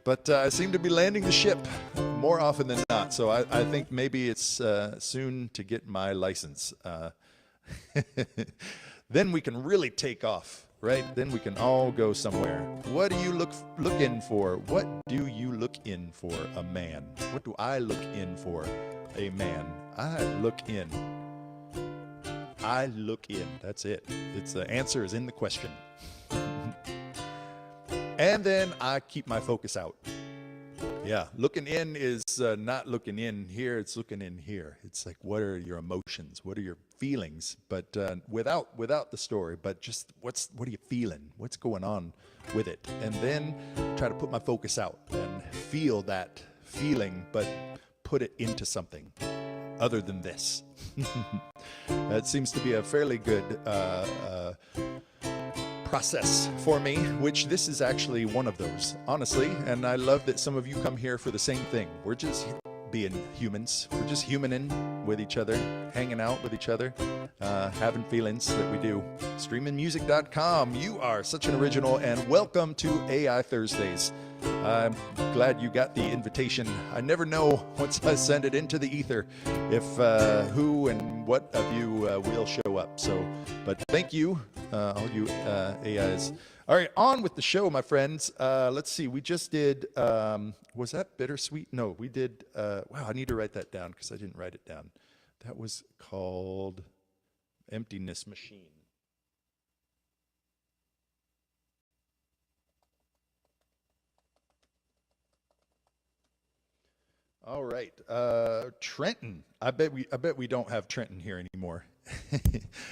But I seem to be landing the ship more often than not. So I think maybe it's soon to get my license. Then we can really take off, right? Then we can all go somewhere. What do you looking for? What do you look in for a man? What do I look in for a man? I look in. I look in. That's it. The answer is in the question. And then I keep my focus out. Yeah, looking in is not looking in here, it's looking in here. It's like, what are your emotions? What are your feelings? But without the story, but just what are you feeling? What's going on with it? And then try to put my focus out and feel that feeling, but put it into something other than this. That seems to be a fairly good process for me, which this is actually one of those, honestly. And I love that some of you come here for the same thing. We're just being humans. We're just humaning with each other, hanging out with each other, having feelings that we do. Streamingmusic.com. You are such an original, and welcome to AI Thursdays. I'm glad you got the invitation. I never know once I send it into the ether if who and what of you will show up. So, but thank you, all you AIs. All right, on with the show, my friends. Let's see. We just did. Was that Bittersweet? No, we did. Wow, I need to write that down because I didn't write it down. That was called Emptiness Machine. All right, Trenton. I bet we don't have Trenton here anymore.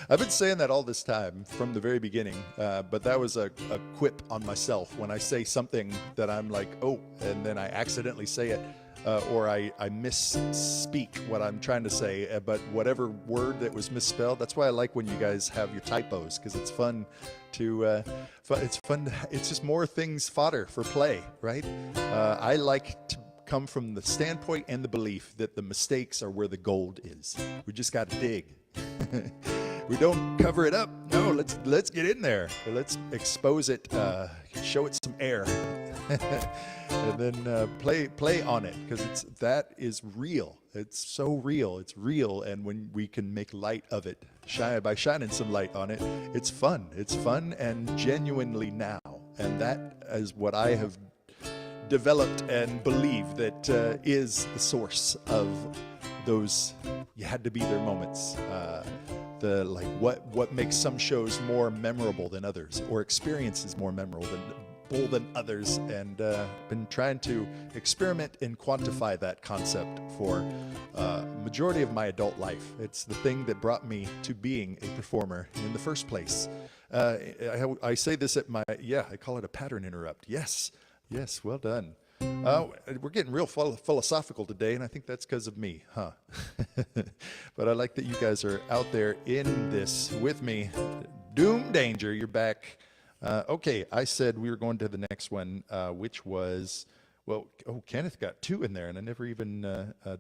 I've been saying that all this time from the very beginning, but that was a quip on myself when I say something that I'm like, oh, and then I accidentally say it, or I misspeak what I'm trying to say, but whatever word that was misspelled, that's why I like when you guys have your typos, because it's fun to, it's just more things fodder for play, right? I like to come from the standpoint and the belief that the mistakes are where the gold is. We just got to dig. We don't cover it up. No, let's get in there. Let's expose it, show it some air, and then play on it, because that is real. It's so real. It's real, and when we can make light of it, by shining some light on it, it's fun. It's fun and genuinely now, and that is what I have developed and believe that is the source of those you had to be there moments. What makes some shows more memorable than others, or experiences more memorable than others, and been trying to experiment and quantify that concept for majority of my adult life. It's the thing that brought me to being a performer in the first place. I say this at my, I call it a pattern interrupt. Yes, well done. We're getting real philosophical today, and I think that's because of me, huh? But I like that you guys are out there in this with me. Doom Danger, you're back. Okay, I said we were going to the next one, which was, Kenneth got 2 in there, and I never even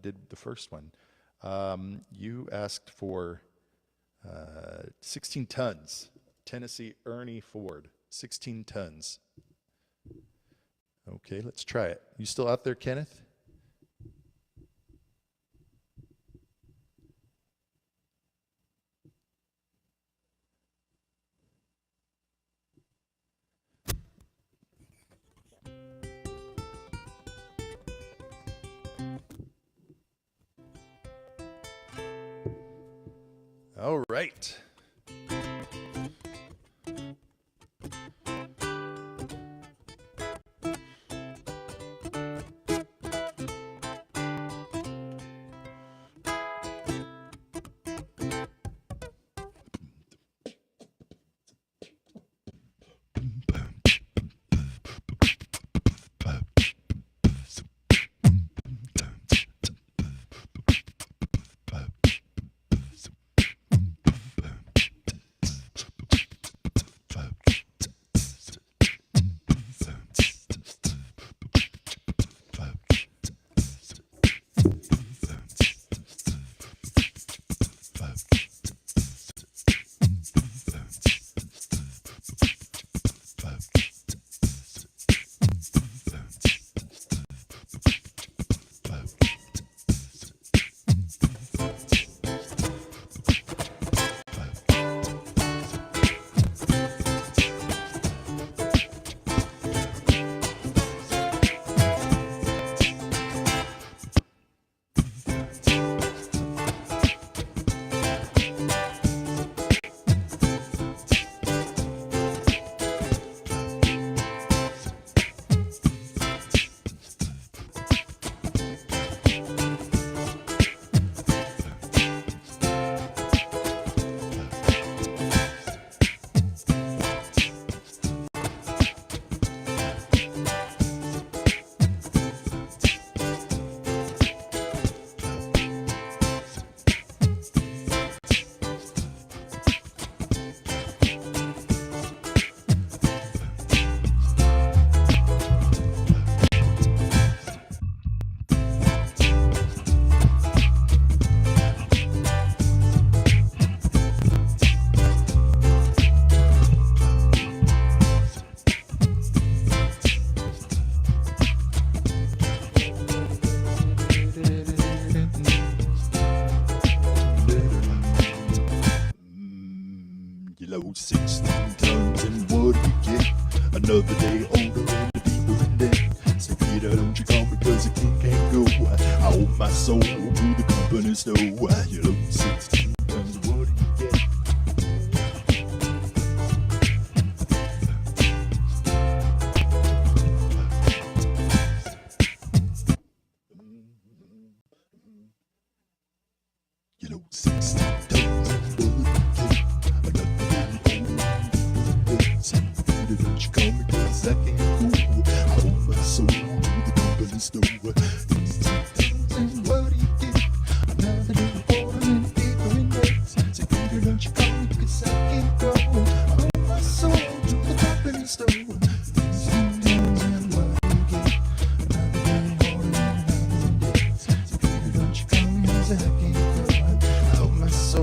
did the first one. You asked for 16 tons. Tennessee Ernie Ford, 16 tons. Okay, let's try it. You still out there, Kenneth? All right. You load 16 tons and what do you get? Another day older and deeper in debt. Say, Peter, don't you call me cause the king can't go. I owe my soul to the company store. You load 16 tons, what do you get? You load 16 tons and what do you get? Another day older and deeper in debt. Say, Peter, don't you call me cause I can't go. I owe my soul to the company store. So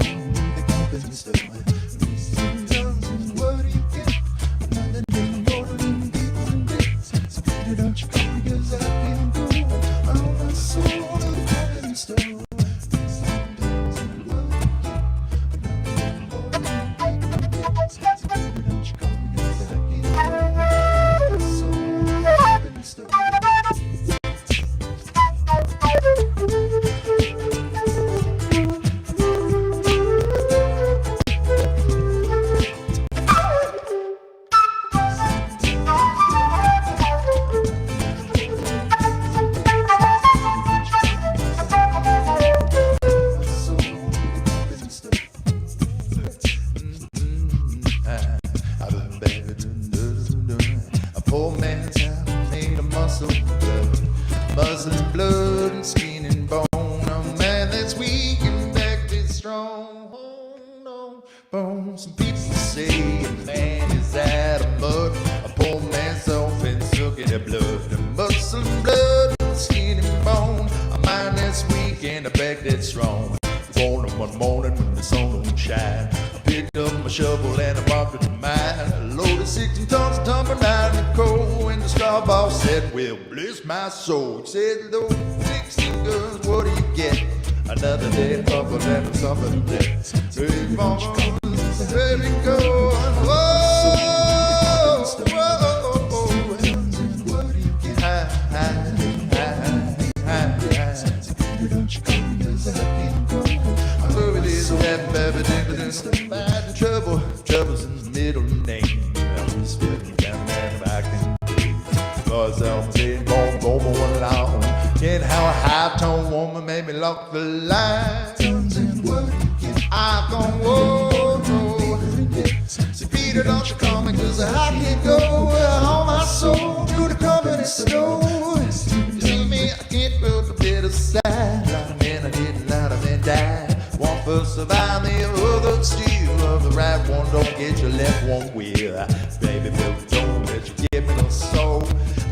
blood and skin and bone. A man that's weak and backed is strong. Hold on, bone. Some people say a man is out of mud. A poor man's often sucking the blood. The muscle and blood and skin and bone. A mind that's weak and a back that's strong. Born one morning when the sun don't shine, I picked up my shovel and I walked to mine. I loaded 16 tons of tumbling out in the coal. And the straw boss said, well, bless my soul. He said, those 16 guns, what do you get? Another day tougher than a summer day. Hey, mama, let it go. Whoa, whoa, Trouble's in the middle name. I'm just looking down that I can breathe. Cause I'm saying, go one along. And how a high-tone woman made me lock the line. I gon' whoa. So Peter, don't you call me, cause I can't go on my soul through the company store. You see me, I can't build a bit of side. A lot of men are getting, a lot of men die. One for survive, the other steal. The right one don't get your left one will. Baby, don't let you give me no soul.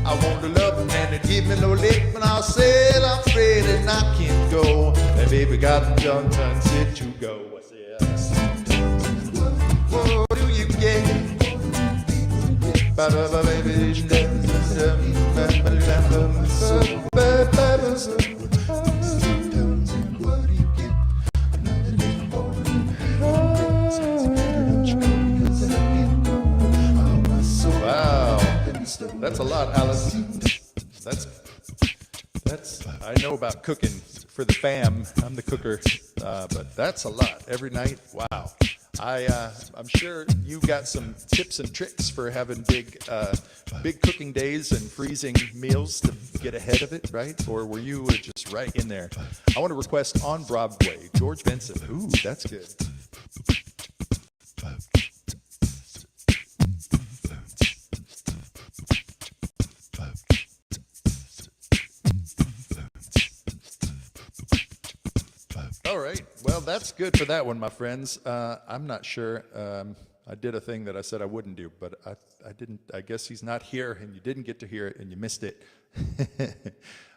I want to love him and to give me no lip. And I'll say I'm afraid and I can't go. That baby got the done set to go. I said, what do you get? That's a lot, Alice. That's. I know about cooking for the fam. I'm the cooker, but that's a lot every night. Wow. I'm sure you got some tips and tricks for having big cooking days and freezing meals to get ahead of it, right? Or were you just right in there? I want to request On Broadway, George Benson. Ooh, that's good. All right. Well, that's good for that one, my friends. I'm not sure. I did a thing that I said I wouldn't do, but I didn't. I guess he's not here, and you didn't get to hear it, and you missed it.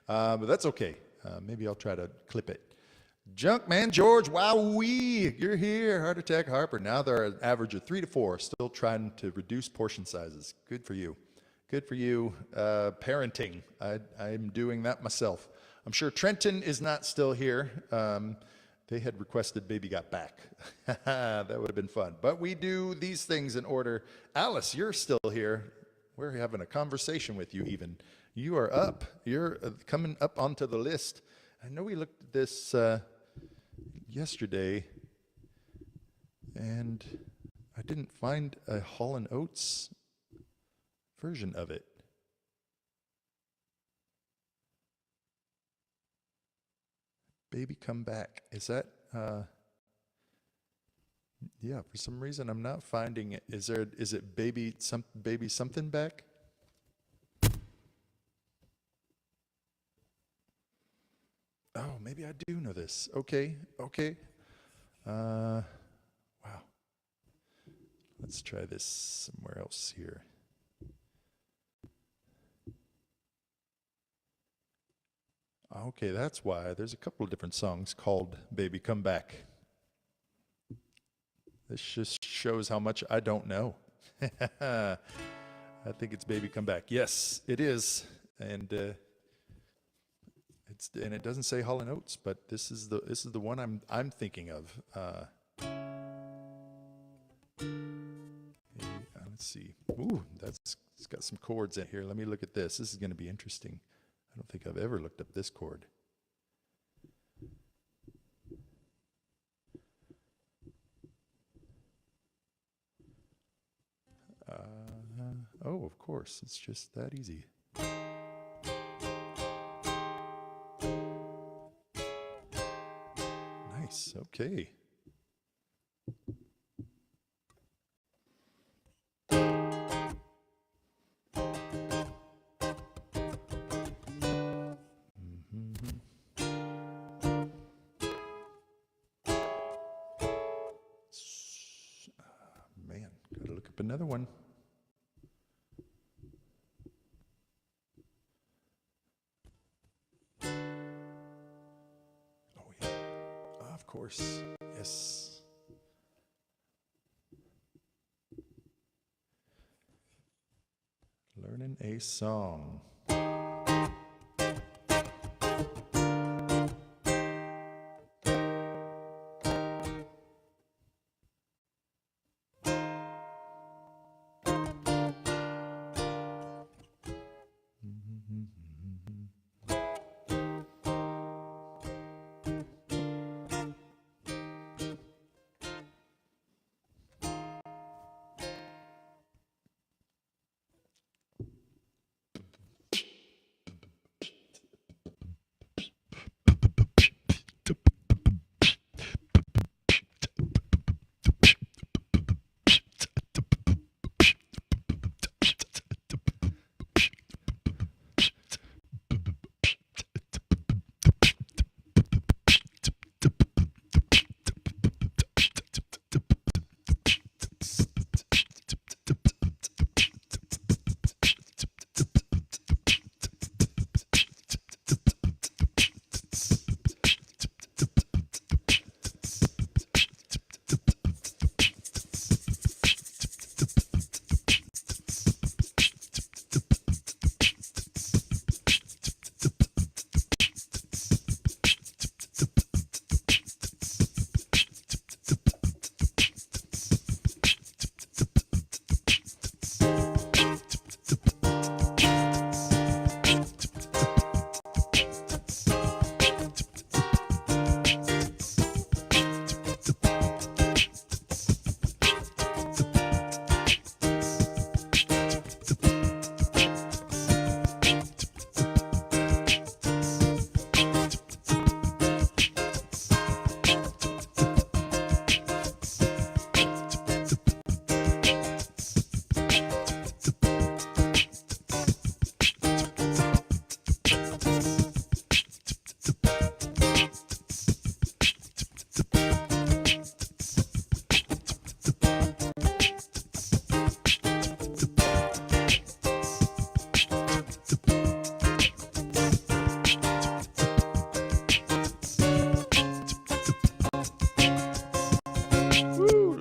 But that's okay. Maybe I'll try to clip it. Junkman George, wowee, you're here. Heart Attack Harper. Now they're an average of 3 to 4. Still trying to reduce portion sizes. Good for you. Good for you. Parenting. I'm doing that myself. I'm sure Trenton is not still here. They had requested Baby Got Back. That would have been fun. But we do these things in order. Alice, you're still here. We're having a conversation with you even. You are up. You're coming up onto the list. I know we looked at this yesterday, and I didn't find a Hall & Oates version of it. Baby Come Back. Is that, yeah, for some reason I'm not finding it. Is it Baby Something Back? Oh, maybe I do know this. Okay. Wow. Let's try this somewhere else here. Okay, that's why. There's a couple of different songs called Baby Come Back. This just shows how much I don't know. I think it's Baby Come Back. Yes, it is. And it doesn't say Hall & Oates, but this is the one I'm thinking of. Let's see. Ooh, it's got some chords in here. Let me look at this. This is going to be interesting. I don't think I've ever looked up this chord. Oh, of course. It's just that easy. Nice. Okay. skip another one. Oh yeah, of course, yes. Learning a song.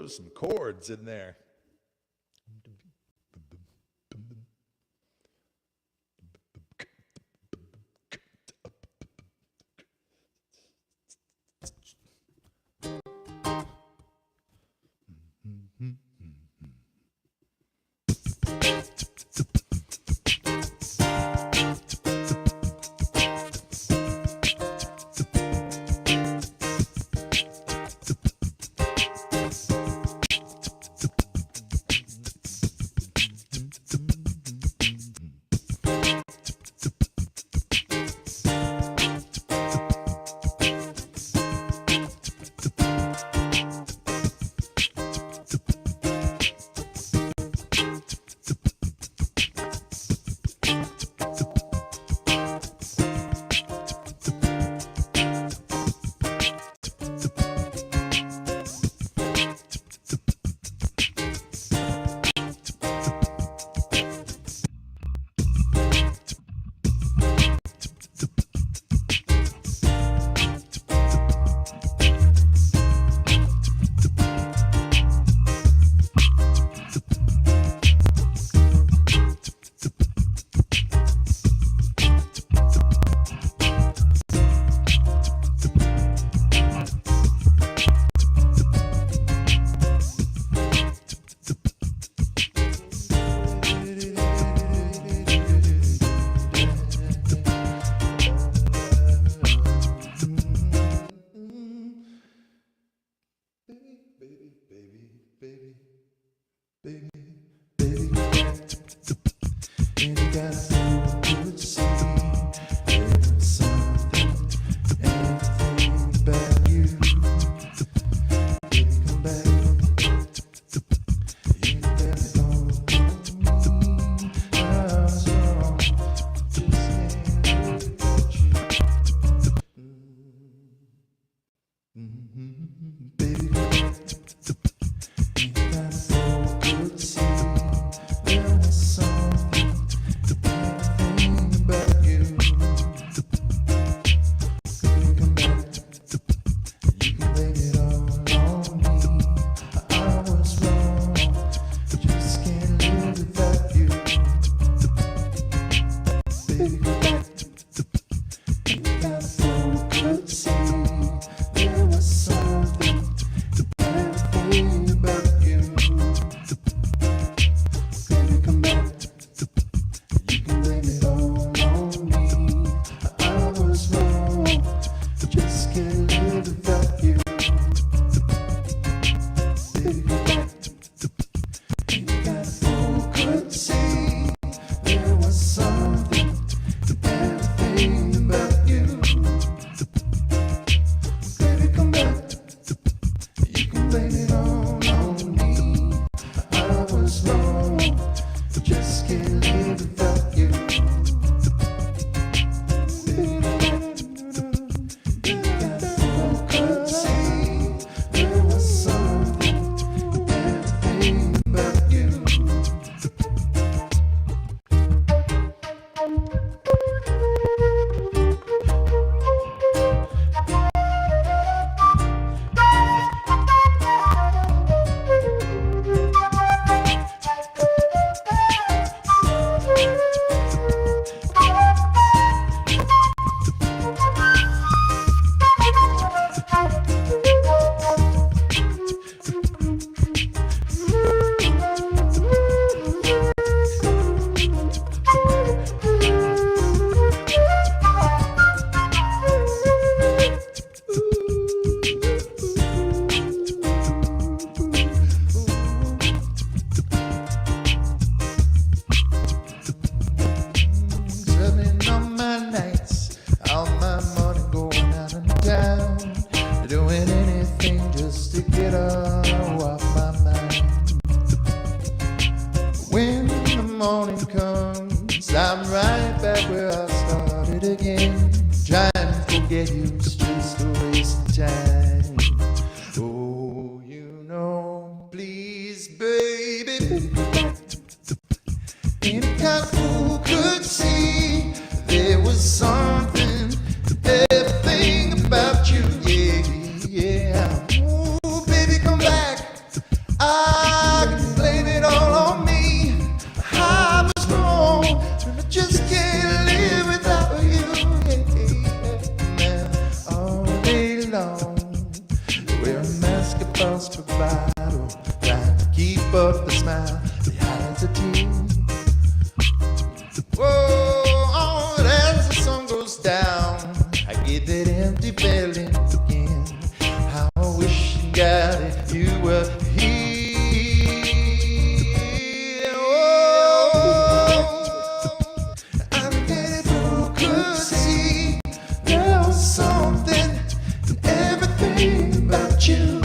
Some chords in there. Baby, ain't that so good to see? forget you, it's just a waste of time. Oh, you know, please, baby. Any kind of fool could see there was something, everything about you, yeah. Ooh, baby, come back. I can blame it all on me. I was wrong, I just can't live without you, yeah. All day long, wear a mask of false bravado, trying to keep up the smile behind the tears. Whoa, as the sun goes down, I get that empty feeling again. How I wish, God, if you were here. Oh, I bet who could see there was something in everything about you.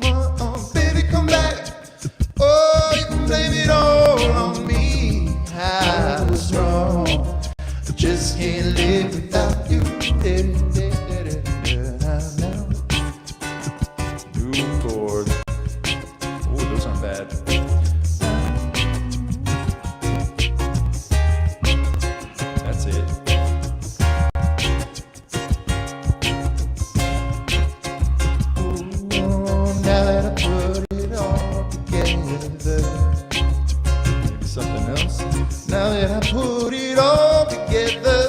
Oh, baby, come back. Oh, you can blame it all on me. I was wrong, I just can't live without you. New chord. Oh, those aren't bad. That's it. Oh, now that I put it all together. Maybe something else. Now that I put it all together.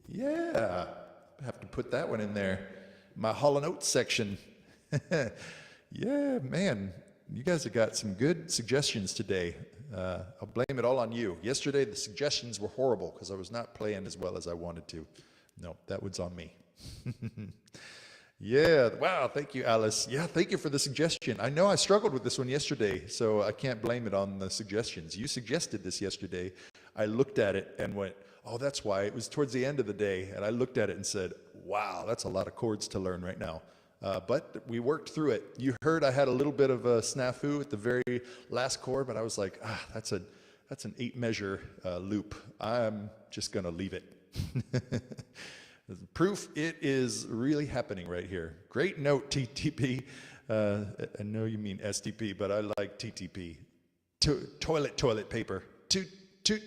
Yeah, I have to put that one in there. My Hall & Oates section. Yeah, man, you guys have got some good suggestions today. I'll blame it all on you. Yesterday, the suggestions were horrible because I was not playing as well as I wanted to. No, that was on me. Yeah, wow, thank you, Alice. Yeah, thank you for the suggestion. I know I struggled with this one yesterday, so I can't blame it on the suggestions. You suggested this yesterday. I looked at it and went, oh, that's why. It was towards the end of the day, and I looked at it and said, wow, that's a lot of chords to learn right now. But we worked through it. You heard I had a little bit of a snafu at the very last chord, but I was like, that's an 8-measure loop. I'm just going to leave it. Proof it is really happening right here. Great note, TTP. I know you mean STP, but I like TTP. Toilet paper. Toot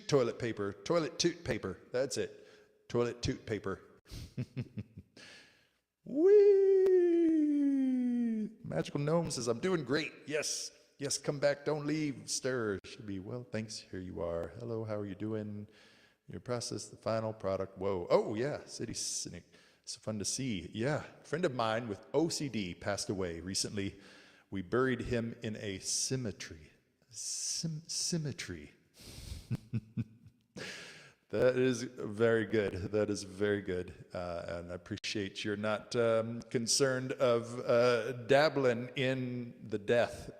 toilet paper. Toilet toot paper. That's it. Toilet toot paper. Whee! Magical Gnome says, I'm doing great. Yes. Yes, come back. Don't leave. Stir. Should be, well, thanks. Here you are. Hello, how are you doing? Your process, the final product. Whoa. Oh, yeah. City Cynic. It's fun to see. Yeah. A friend of mine with OCD passed away recently. We buried him in a cemetery. Symmetry. That is very good. That is very good. And I appreciate you're not concerned of dabbling in the death.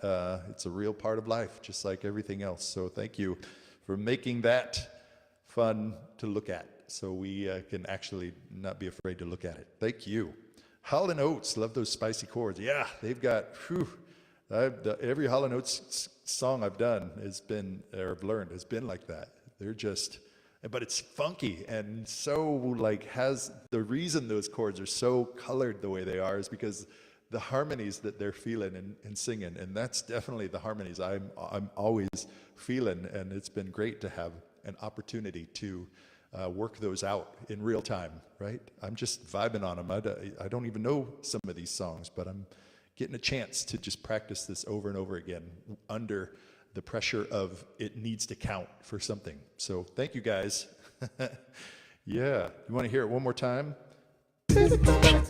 It's a real part of life, just like everything else. So thank you for making that fun to look at, so we can actually not be afraid to look at it. Thank you. Hall & Oates, love those spicy chords. Yeah, they've got, every Hall & Oates song I've done has been, or I've learned, has been like that. They're just, but it's funky and so like has, the reason those chords are so colored the way they are is because the harmonies that they're feeling and singing, and that's definitely the harmonies I'm always feeling, and it's been great to have an opportunity to work those out in real time, right? I'm just vibing on them. I don't even know some of these songs, but I'm getting a chance to just practice this over and over again under the pressure of it needs to count for something. So thank you guys. Yeah, you want to hear it one more time? Baby, come back.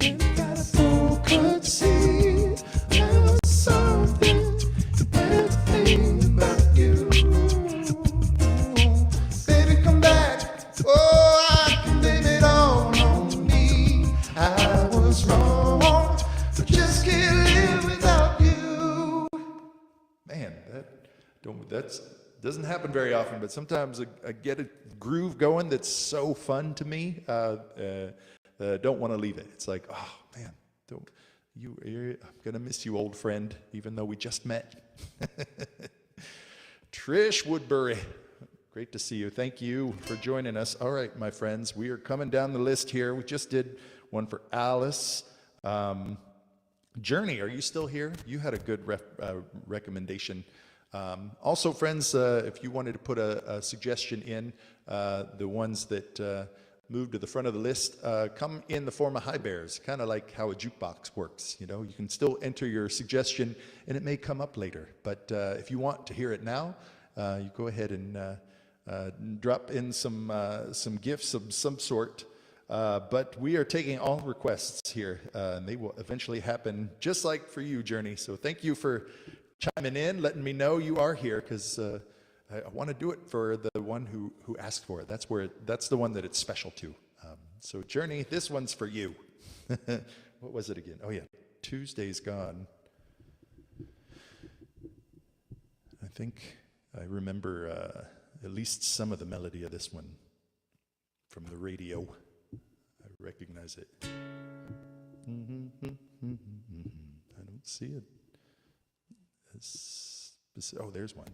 And got a full cut seat. Now something, everything about you. Baby, come back. Oh, I can blame it all on me. I was wrong, but just can't live without you. Man, that doesn't happen very often, but sometimes I get a groove going that's so fun to me. Don't want to leave it. It's like, oh man, I'm gonna miss you, old friend, even though we just met. Trish Woodbury, great to see you. Thank you for joining us. All right, my friends, we are coming down the list here. We just did one for Alice. Journey, are you still here? You had a good recommendation. Also, friends, if you wanted to put a suggestion in, the ones that move to the front of the list come in the form of high bears, kind of like how a jukebox works. You know, you can still enter your suggestion and it may come up later. But if you want to hear it now, you go ahead and drop in some gifts of some sort. But we are taking all requests here, and they will eventually happen just like for you, Journey. So thank you for chiming in, letting me know you are here, because I want to do it for the one who asked for it. That's the one that it's special to. So Journey, this one's for you. What was it again? Oh yeah, Tuesday's Gone. I think I remember at least some of the melody of this one from the radio. I recognize it. I don't see it. Oh, there's one.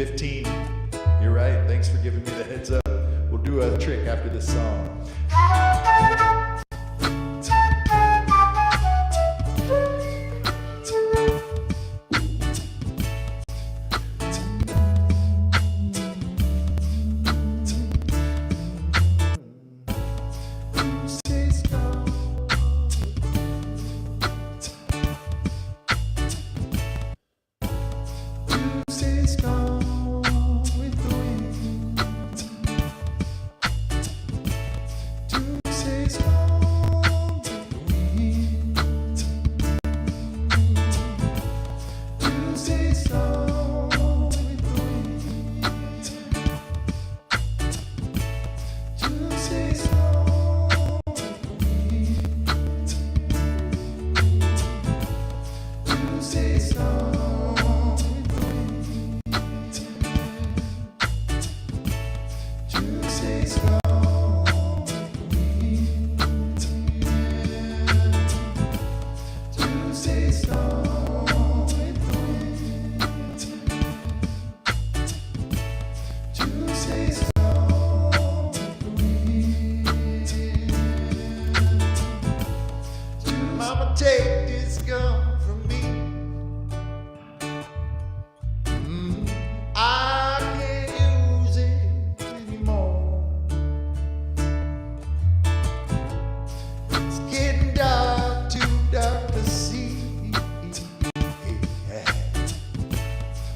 15. You're right. Thanks for giving me the heads up. We'll do a trick after this song. Mama, take this gun from me. I can't use it anymore. It's getting dark, too dark to see.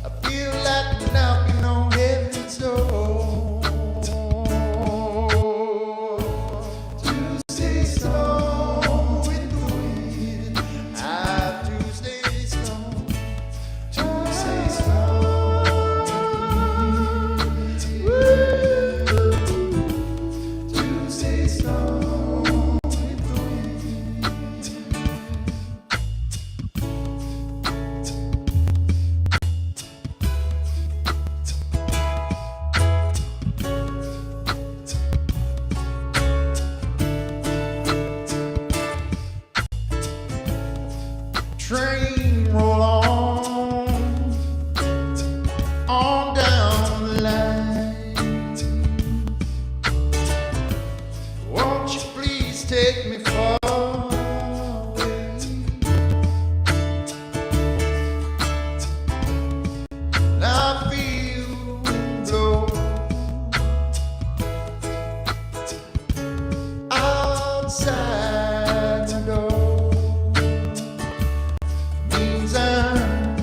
I feel like knocking on heaven's door. Tuesday's gone with the wind. Tuesday's gone. Tuesday's gone. Tuesday's gone with the wind. Train roll on down the line. Won't you please take me far away? Now I feel low outside the door. Means I'm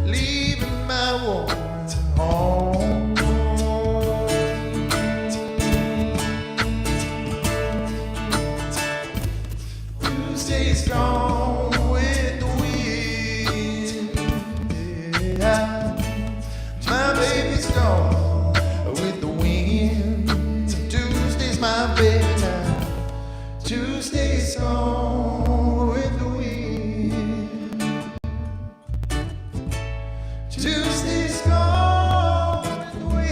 leaving my warm home. Tuesday's gone with the wind. Yeah. My baby's gone with the wind. Tuesday's my baby now. Tuesday's gone with the wind. Tuesday's gone with the wind.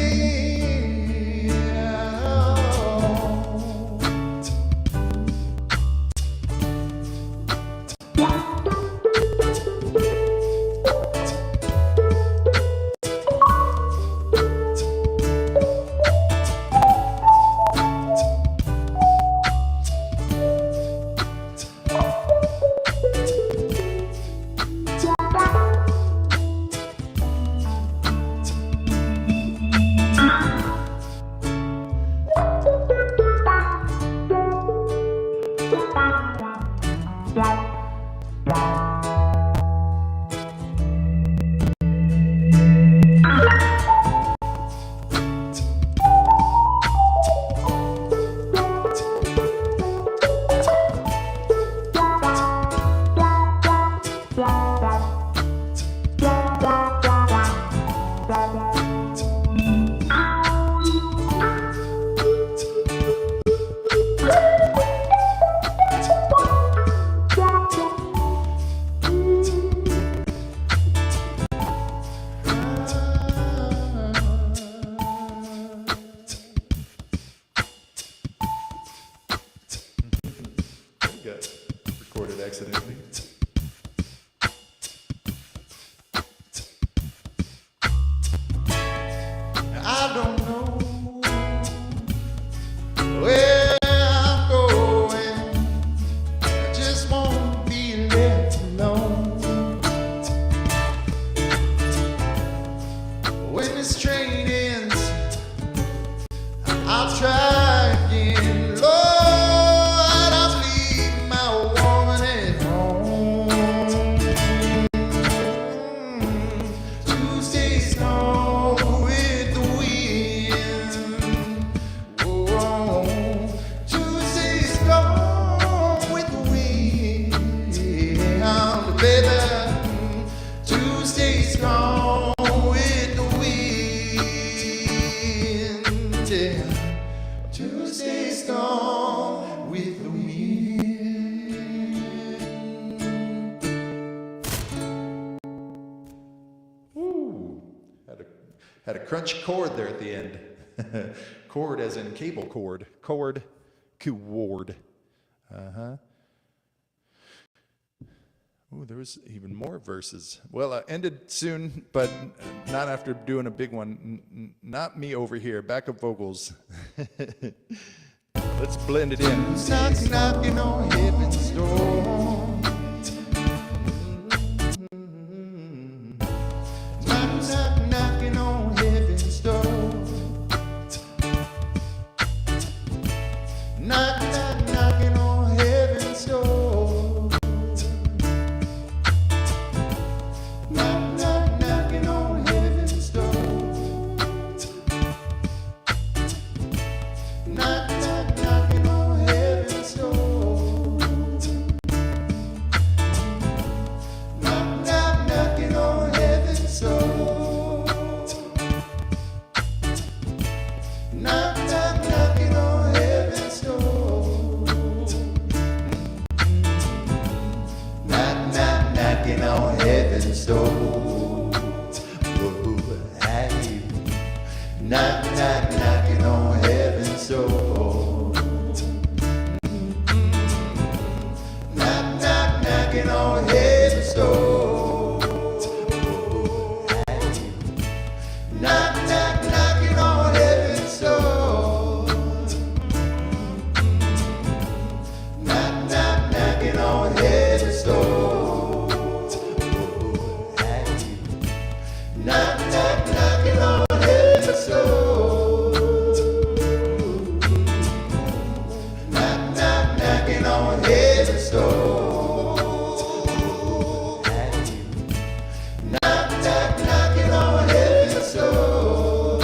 Got recorded accidentally. train ends, I'll try again. Lord, I'll leave my woman at home. Tuesday's gone with the wind. Oh, Tuesday's gone with the wind. Yeah, baby, Tuesday's gone with the wind. Yeah. Tuesday's gone with the wind. Ooh, had a crunch chord there at the end. Chord as in cable cord. Chord, chord. Ooh, there was even more verses. Well, I ended soon, but not after doing a big one. Not me over here. Backup vocals. Let's blend it in. Knock, knocking on heaven's door. Knock, knock, knocking on heaven's door. Knock, knock, knocking on heaven's door. Knock, knock, knocking on heaven's door. Knock, knock, knocking on heaven's door. Knock, knock, knocking on heaven's door. Knock, knock, knocking on heaven's door. Knock, knock, knocking on heaven's door. Oh, hey. Knock, knock, knocking on heaven's door. Knock, knock, knocking on heaven's door. Oh, hey. Knock, knock, knocking on heaven's door. Knock, knock, knocking on heaven's door. Oh, hey. Knock, knock, knocking on heaven's door. Knock, knock, knocking on heaven's door. Hey. Knock, knock, knocking on heaven's door.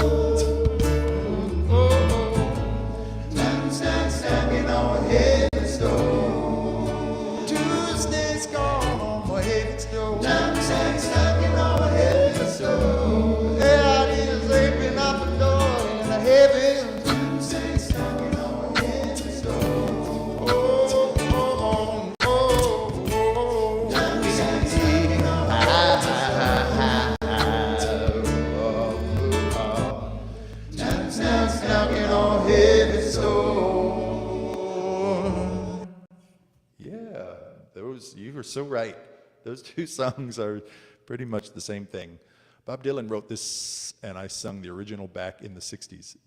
Knock, knock, knocking on heaven's door. Tuesday's gone on my heaven's door. Knock, knock, knocking on heaven's door. Yeah, it is opening up the door in the heavens. Tuesday's knocking on heaven's door. Oh, oh, oh, oh, oh. Tuesday's knocking on Knock, knock, knocking on heaven's door. Yeah, you were so right. Those two songs are pretty much the same thing. Bob Dylan wrote this, and I sung the original back in the 60s.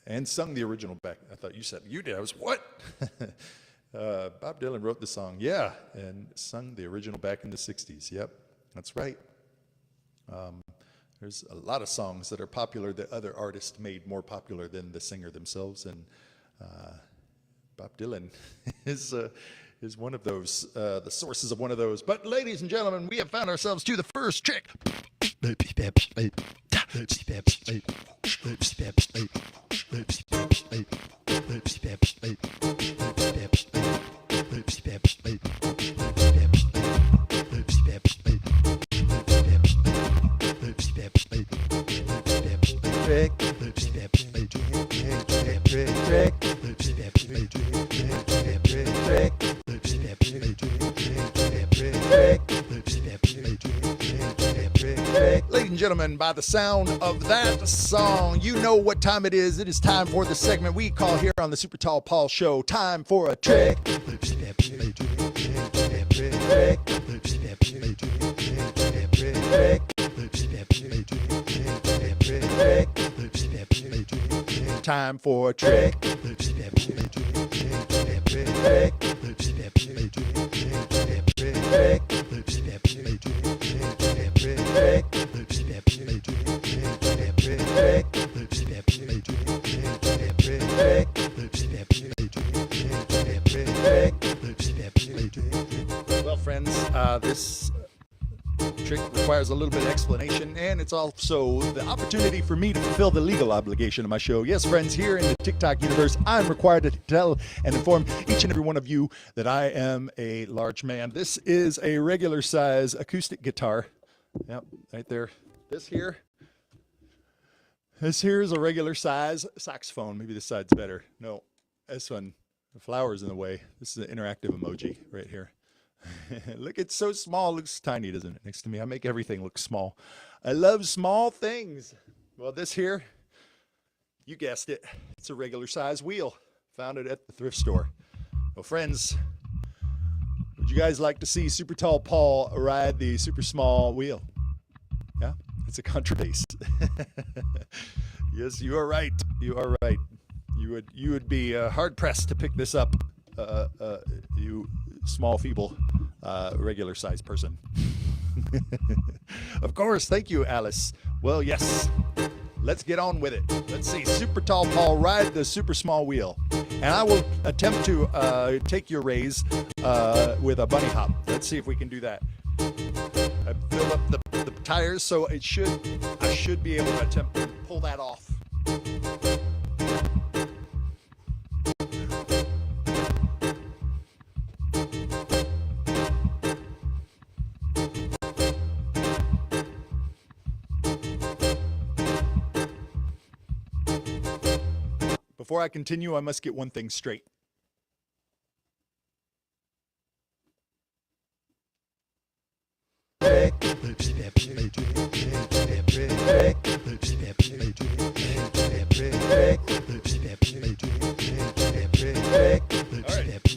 And sung the original back. I thought you said you did. I was, what? Bob Dylan wrote the song, yeah, and sung the original back in the 60s. Yep, that's right. There's a lot of songs that are popular that other artists made more popular than the singer themselves, and Bob Dylan is one of those, the sources of one of those. But ladies and gentlemen, we have found ourselves to the first trick. Ladies and gentlemen, by the sound of that song, you know what time it is. It is time for the segment we call here on the Super Tall Paul Show, Time for a Trick. Time for a trick. requires a little bit of explanation, and it's also the opportunity for me to fulfill the legal obligation of my show. Yes, friends, here in the TikTok universe, I'm required to tell and inform each and every one of you that I am a large man. This is a regular size acoustic guitar. Yep, right there. This here is a regular size saxophone. Maybe this side's better. No, this one, the flower's in the way. This is an interactive emoji right here. Look, it's so small. It looks tiny, doesn't it? Next to me, I make everything look small. I love small things. Well, this here, you guessed it. It's a regular size wheel. Found it at the thrift store. Well, friends, would you guys like to see Super Tall Paul ride the super small wheel? Yeah, it's a contrabass. Yes, you are right. You are right. You would be hard pressed to pick this up, you small, feeble, regular sized person. Of course, thank you, Alice. Well, yes, let's get on with it. Let's see Super Tall Paul ride the super small wheel, and I will attempt to take your raise with a bunny hop. Let's see if we can do that. I filled up the tires, so I should be able to attempt to pull that off. Before I continue, I must get one thing straight.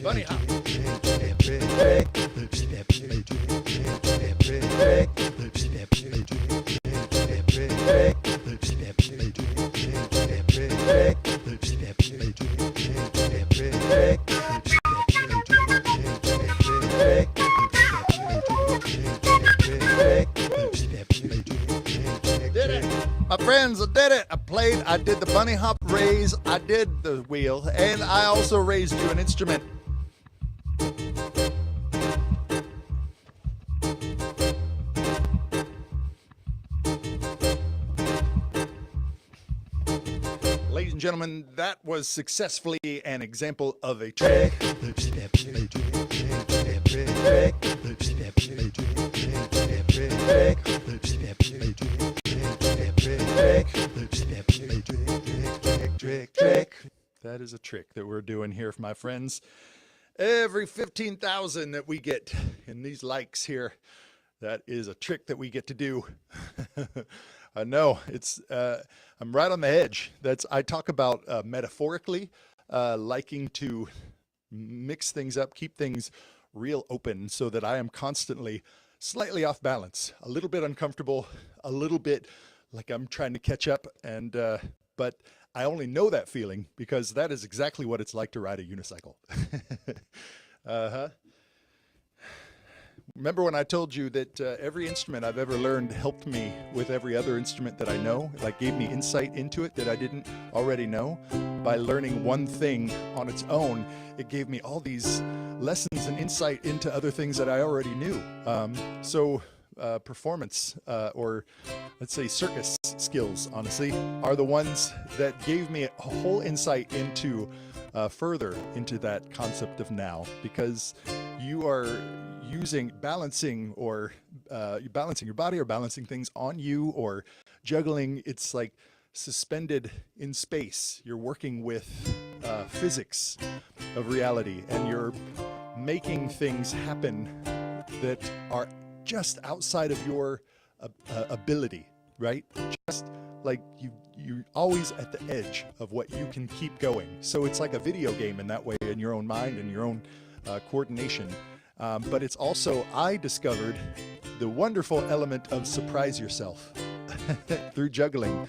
Bunny hop. Did it. My friends, I did it. I did the bunny hop raise, I did the wheel, and I also raised you an instrument. Ladies and gentlemen, that was successfully an example of a trick. Trick. That is a trick that we're doing here, my friends. Every 15,000 that we get in these likes here, that is a trick that we get to do. I know it's I'm right on the edge. I talk about metaphorically liking to mix things up, keep things real open, so that I am constantly slightly off balance, a little bit uncomfortable, a little bit like I'm trying to catch up, and but I only know that feeling because that is exactly what it's like to ride a unicycle. Remember when I told you that every instrument I've ever learned helped me with every other instrument that I know, like gave me insight into it that I didn't already know? By learning one thing on its own, it gave me all these lessons and insight into other things that I already knew. Performance, or let's say circus skills, honestly, are the ones that gave me a whole insight into further into that concept of now, because you are balancing your body, or balancing things on you, or juggling. It's like suspended in space. You're working with physics of reality, and you're making things happen that are just outside of your ability, right? Just like you're always at the edge of what you can keep going. So it's like a video game in that way, in your own mind and your own coordination. But it's also, I discovered the wonderful element of surprise yourself through juggling.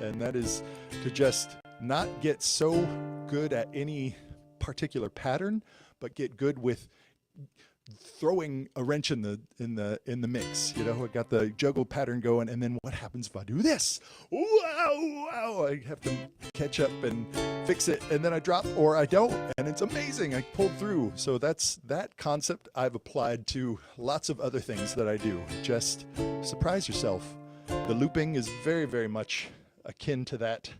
And that is to just not get so good at any particular pattern, but get good with throwing a wrench in the mix. You know, I got the juggle pattern going, and then what happens if I do this? Wow! I have to catch up and fix it, and then I drop, or I don't, and it's amazing. I pulled through. So that's that concept I've applied to lots of other things that I do. Just surprise yourself. The looping is very, very much akin to that.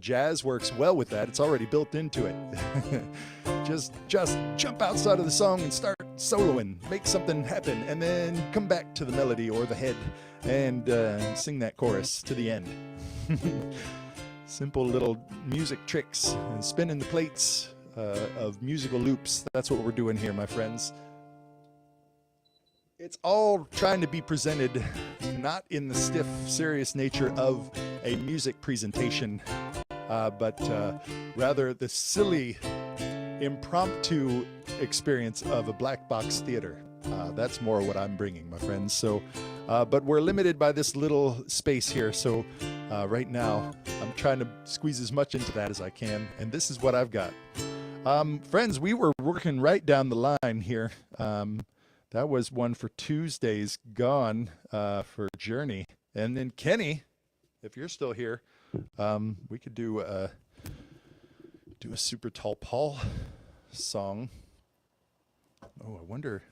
Jazz works well with that. It's already built into it. just jump outside of the song and start soloing, make something happen, and then come back to the melody or the head and sing that chorus to the end. Simple little music tricks and spinning the plates of musical loops. That's what we're doing here, my friends. It's all trying to be presented not in the stiff, serious nature of a music presentation, but rather the silly, impromptu experience of a black box theater. That's more what I'm bringing, my friends. So, but we're limited by this little space here. So right now, I'm trying to squeeze as much into that as I can. And this is what I've got. Friends, we were working right down the line here. That was one for Tuesdays gone for Journey. And then Kenny, if you're still here, we could do a SuperTallPaul song. Oh, I wonder.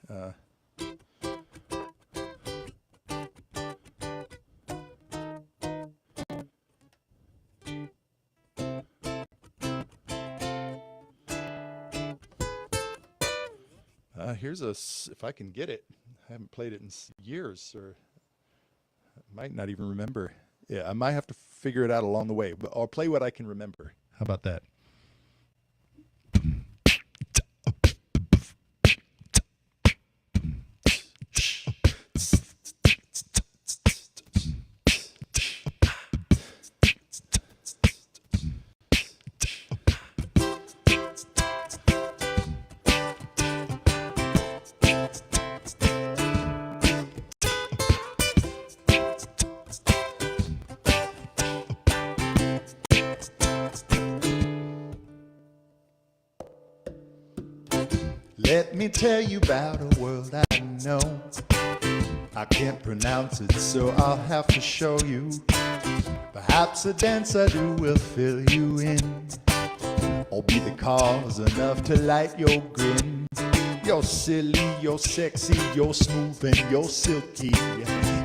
Here's if I can get it. I haven't played it in years, or I might not even remember. Yeah, I might have to figure it out along the way, but I'll play what I can remember. How about that? Let me tell you about a world I know. I can't pronounce it, so I'll have to show you. Perhaps a dance I do will fill you in, or be the cause enough to light your grin. You're silly, you're sexy, you're smooth and you're silky.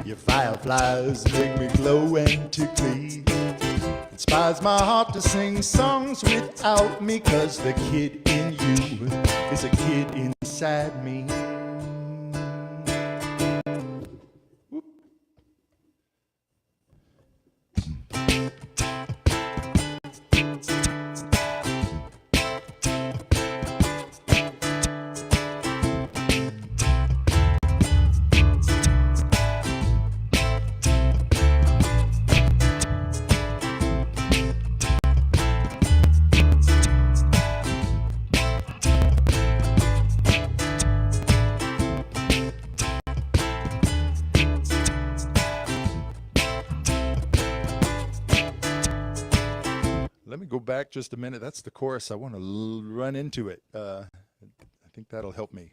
Your fireflies make me glow and tickly. Inspires my heart to sing songs without me, 'cause the kid in you is a kid inside me. Let me go back just a minute. That's the chorus. I want to run into it. I think that'll help me.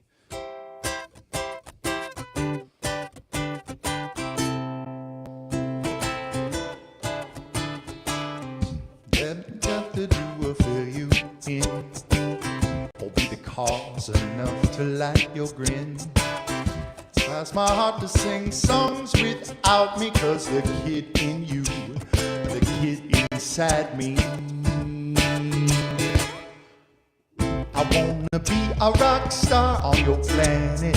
Enough to do will fill you in, or be the cause enough to light your grin. Inspires my heart to sing songs without me, 'cause the kid in you, the kid inside me. I wanna be a rock star on your planet,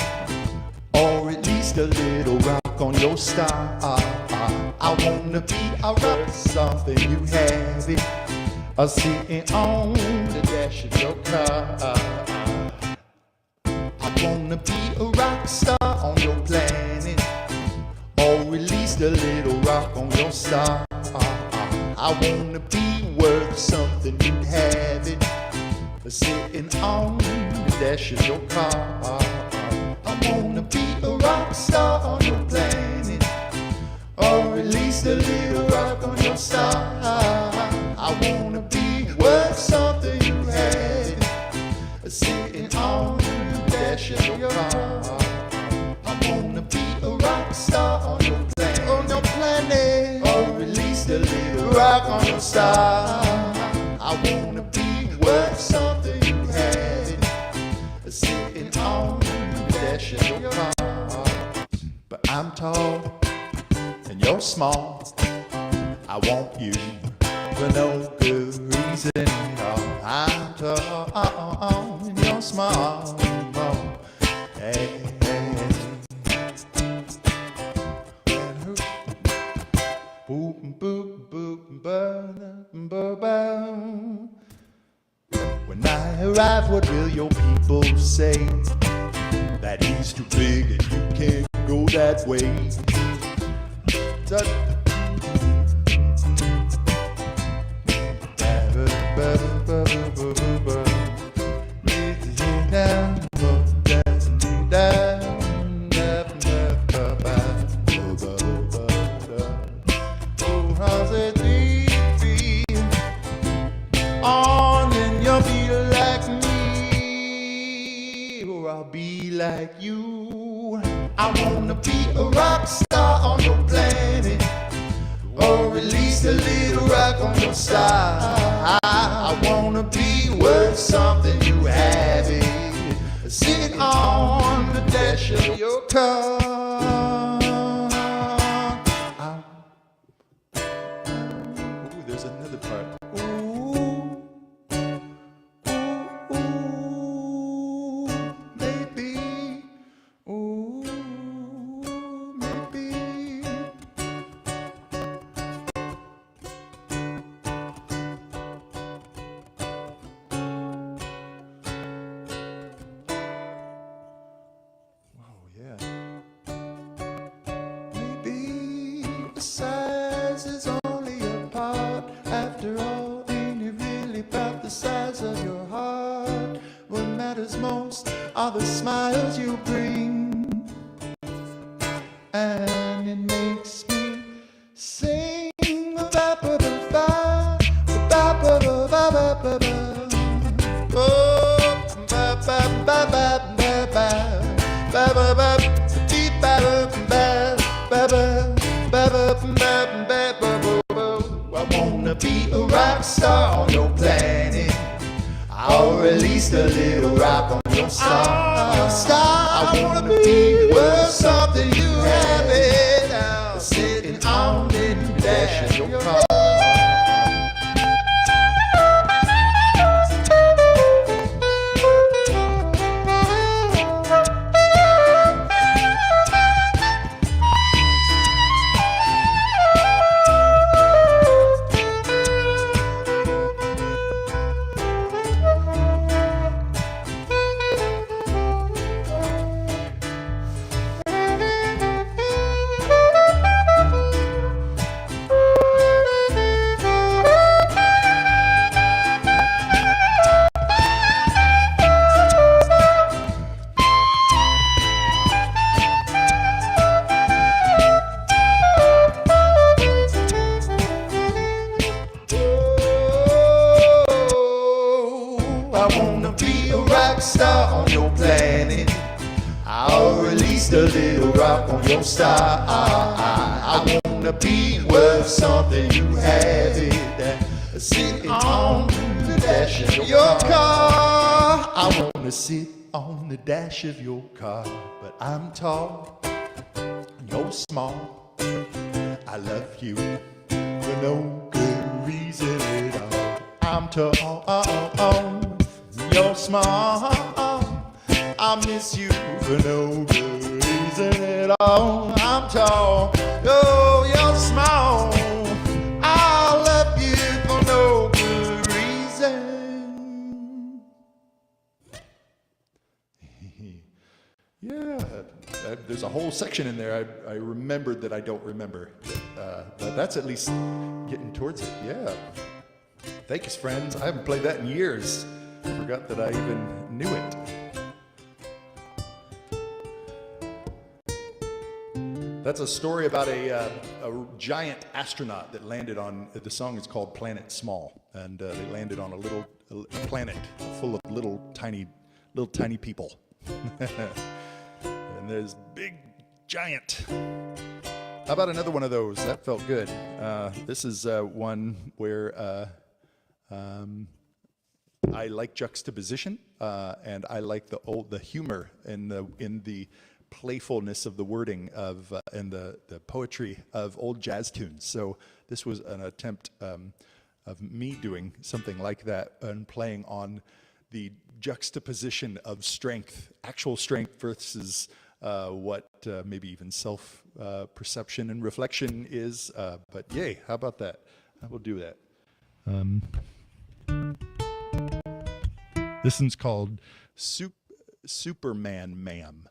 or at least a little rock on your star. I wanna be a rock, something you have it, sitting on the dash of your car. I wanna be a rock star on your planet, or at least a little rock on your star. I wanna be worth something you have it, sitting on the dash of your car. I wanna be a rock star on your planet, or at least a little rock on your star. I wanna be worth something you had, sitting on the dash of your car. I wanna be a rock star on your planet, or at least a little rock on your star. I wanna dash of your car. But I'm tall and you're small. I want you for no good reason at all. I'm tall and you're small. Hey, hey, hey. Boop, boop, boop, ba-da-ba-ba. When I arrive, what will your people say? That he's too big and you can't go that way. On and you'll be like me, or I'll be like you. I wanna be a rock star on your planet, or at least a little rock on your star. I wanna be worth something, you have it, sitting on the dash of your car. Ooh, there's another part. Ooh, ooh, ooh, maybe. Ooh, maybe. Oh, yeah. Maybe the size is only a part. After all, ain't it really about the size of your heart? What matters most are the smiles you bring. And it makes me sing ba-ba-ba-ba, ba-ba-ba-ba-ba-ba. Oh, ba-ba-ba-ba-ba-ba, I wanna be a rock star on your planet, or at least a little rock on your star. I wanna be worth something, you have it out, sitting on the dash of your car. I wanna be a rock star on your planet, or at least a little rock on your star. I wanna be worth something, you have it, sitting on the dash of your car. I wanna sit on the dash of your car, but I'm tall, you're small. I love you for no good reason at all. I'm tall, you're small. I miss you for no good reason at all. I'm tall, oh, you're small. I love you for no good reason. Yeah, there's a whole section in there I remembered that I don't remember. But that's at least getting towards it. Yeah. Thanks, friends. I haven't played that in years. I forgot that I even knew it. That's a story about a giant astronaut that landed on, the song is called Planet Small, and they landed on a little planet full of little tiny people. And there's big giant. How about another one of those? That felt good. This is one where I like juxtaposition, and I like the humor in the playfulness of the wording of and the poetry of old jazz tunes. So this was an attempt of me doing something like that and playing on the juxtaposition of strength, actual strength versus what maybe even self perception and reflection is. But yay, how about that? I will do that. This one's called Superman Ma'am.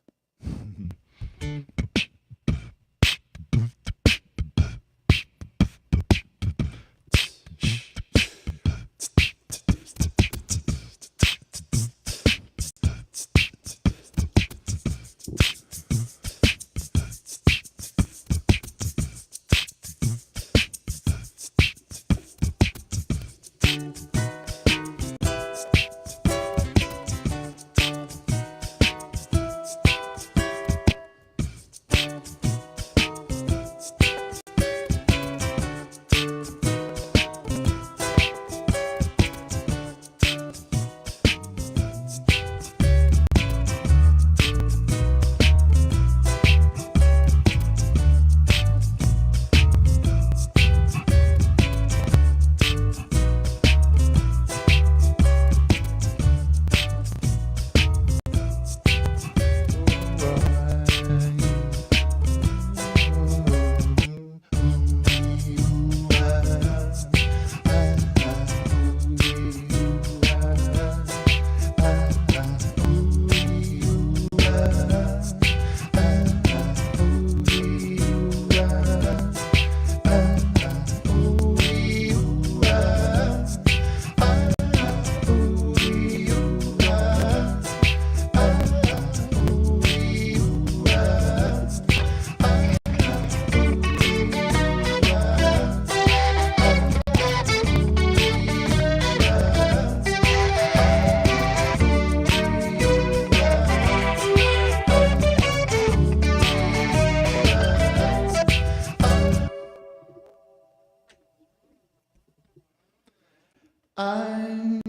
I'm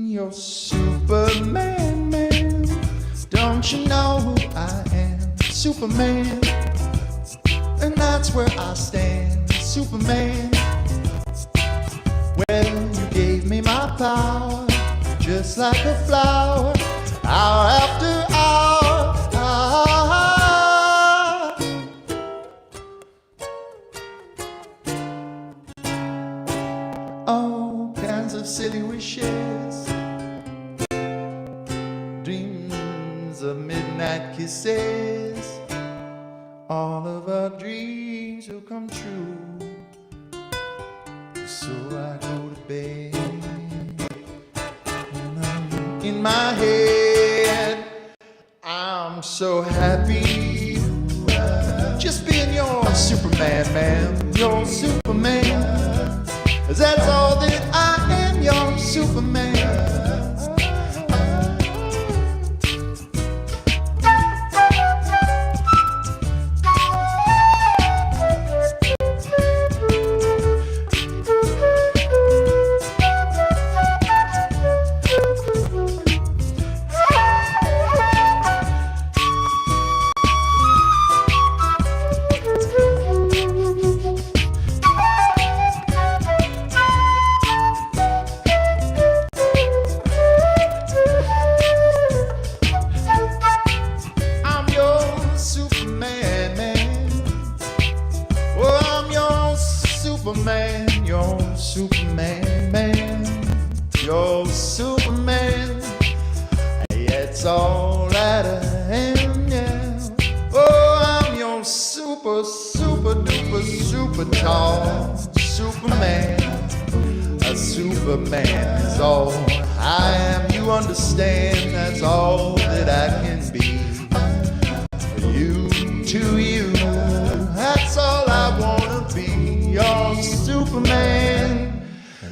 your Superman, man. Don't you know who I am? Superman. And that's where I stand, Superman. Well, you gave me my power, just like a flower, hour after hour. All kinds of silly wishes, dreams of midnight kisses. All of our dreams will come true. So I go to bed, and I'm in my head, I'm so happy, just being your Superman, man, your Superman. That's all that I am, your Superman. Superman, you're Superman, man, you're Superman. It's all that I am, yeah. Oh, I'm your super duper, super tall Superman. A Superman is all I am, you understand, that's all that I can be. You to you, that's all I wanna be. You're Superman,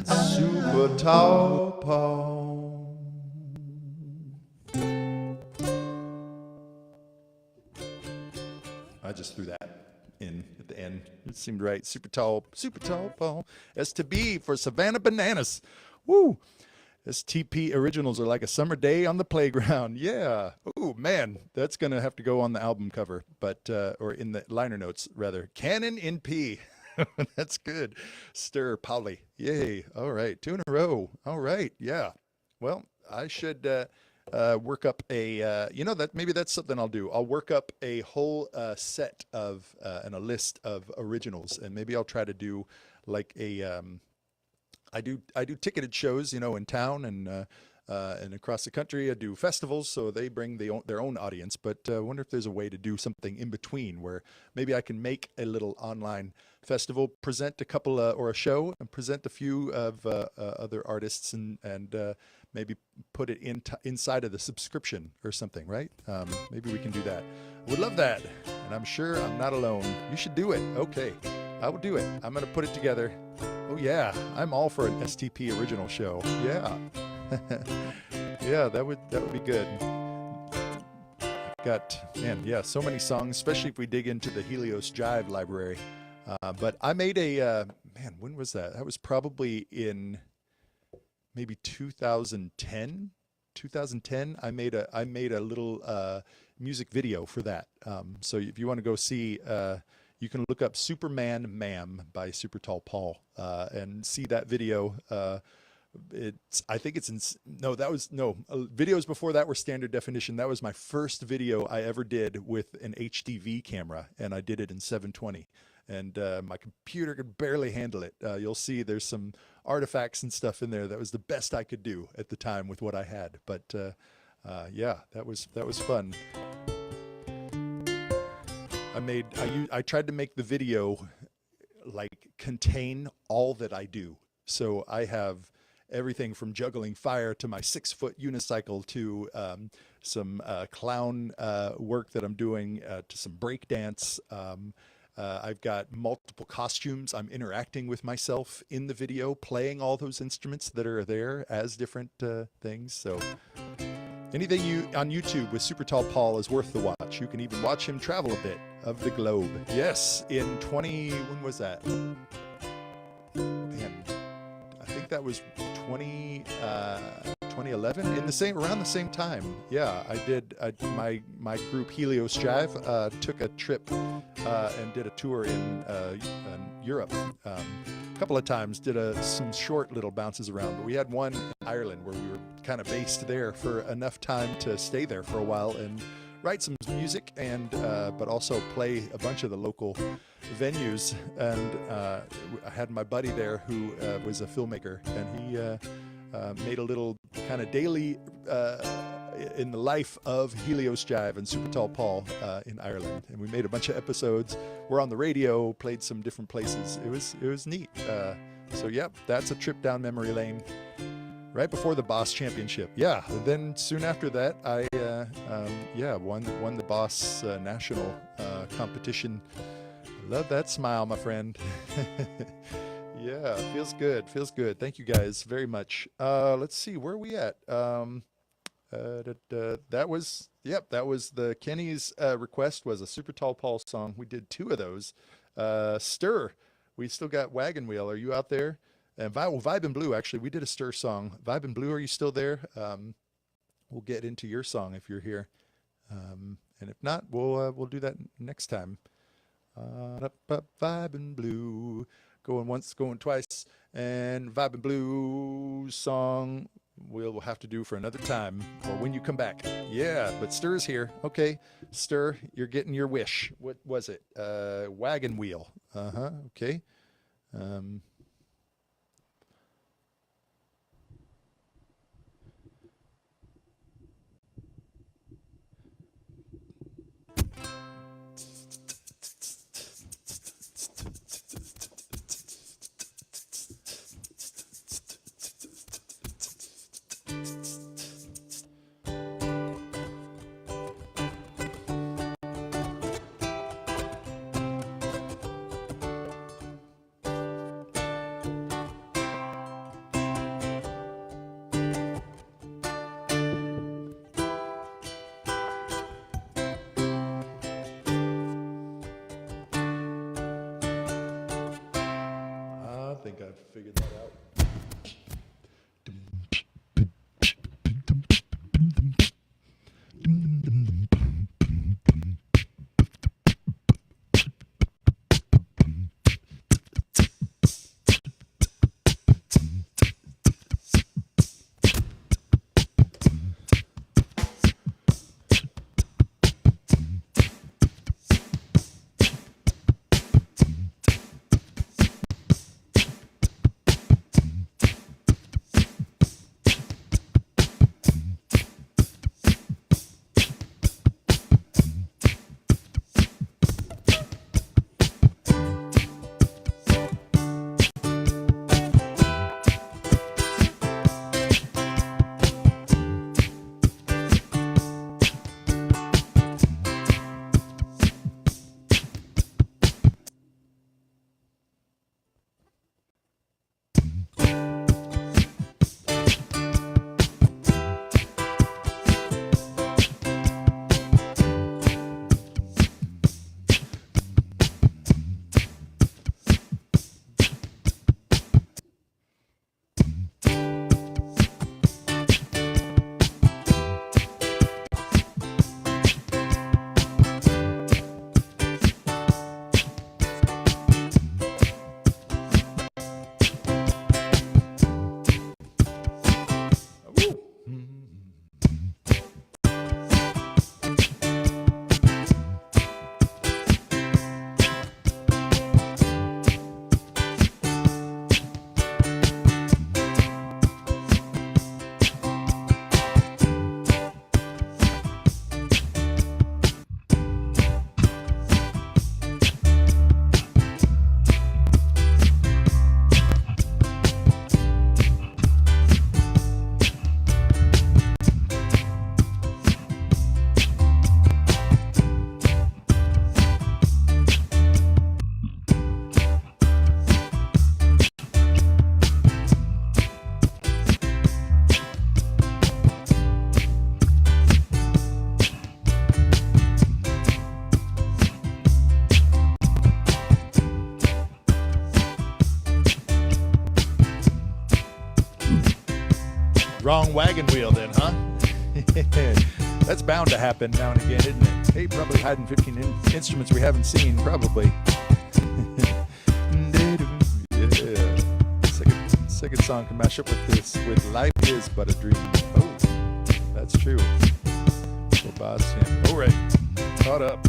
super tall Paul. I just threw that in at the end. It seemed right. Super tall Paul. S to B for Savannah Bananas. Woo! STP originals are like a summer day on the playground. Yeah. Oh man, that's gonna have to go on the album cover, but or in the liner notes rather. Canon in P. That's good. SuperTallPaul. Yay. All right. Two in a row. All right. Yeah. Well, I should work up a, that maybe that's something I'll do. I'll work up a whole set of and a list of originals, and maybe I'll try to do like a, I do ticketed shows, in town and across the country. I do festivals, so they bring their own audience. But I wonder if there's a way to do something in between where maybe I can make a little online festival, present a couple or a show, and present a few of other artists, and maybe put it inside of the subscription or something, right? Maybe we can do that. I would love that, and I'm sure I'm not alone. You should do it. Okay, I will do it. I'm gonna put it together. Oh yeah, I'm all for an STP original show. Yeah. Yeah, that would be good. Yeah, so many songs, especially if we dig into the Helios Jive library. But I made a when was that? That was probably in maybe 2010. 2010. I made a little music video for that. So if you want to go see, you can look up Superman Ma'am by SuperTallPaul and see that video. Videos before that were standard definition. That was my first video I ever did with an HDV camera, and I did it in 720. And my computer could barely handle it. You'll see there's some artifacts and stuff in there. That was the best I could do at the time with what I had. But yeah, that was fun. I tried to make the video like contain all that I do. So I have everything from juggling fire to my 6-foot unicycle to some clown work that I'm doing to some break dance. I've got multiple costumes. I'm interacting with myself in the video, playing all those instruments that are there as different things. So anything on YouTube with SuperTallPaul is worth the watch. You can even watch him travel a bit of the globe. Yes, when was that? Man, I think that was 2011, around the same time. Yeah, my group Helios Jive took a trip and did a tour in Europe a couple of times, did some short little bounces around, but we had one in Ireland where we were kind of based there for enough time to stay there for a while and write some music, and but also play a bunch of the local venues. And I had my buddy there who was a filmmaker, and he made a little kind of daily in the life of Helios Jive and SuperTallPaul in Ireland. And we made a bunch of episodes. We're on the radio, played some different places. It was neat. So yep, that's a trip down memory lane. Right before the Boss Championship. Yeah, then soon after that, I won the Boss National competition. Love that smile, my friend. Yeah, feels good. Thank you guys very much. Let's see, where are we at? That was the Kenny's request was a SuperTallPaul song. We did 2 of those. Stir. We still got Wagon Wheel. Are you out there? And Vibe and Blue, actually, we did a Stir song. Vibe and Blue, are you still there? We'll get into your song if you're here. And if not, we'll do that next time. Vibe and Blue, going once, going twice. And Vibe and Blue song we'll have to do for another time or when you come back. Yeah, but Stir's here. Okay, Stir, you're getting your wish. What was it? Wagon Wheel. Okay. I think I've figured that out. Wrong wagon wheel then, huh? That's bound to happen now and again, isn't it? Hey, probably hiding 15 instruments we haven't seen, probably. Yeah. Second song can mash up with this, with Life Is But a Dream. Oh, that's true. Sebastian. All right, caught up.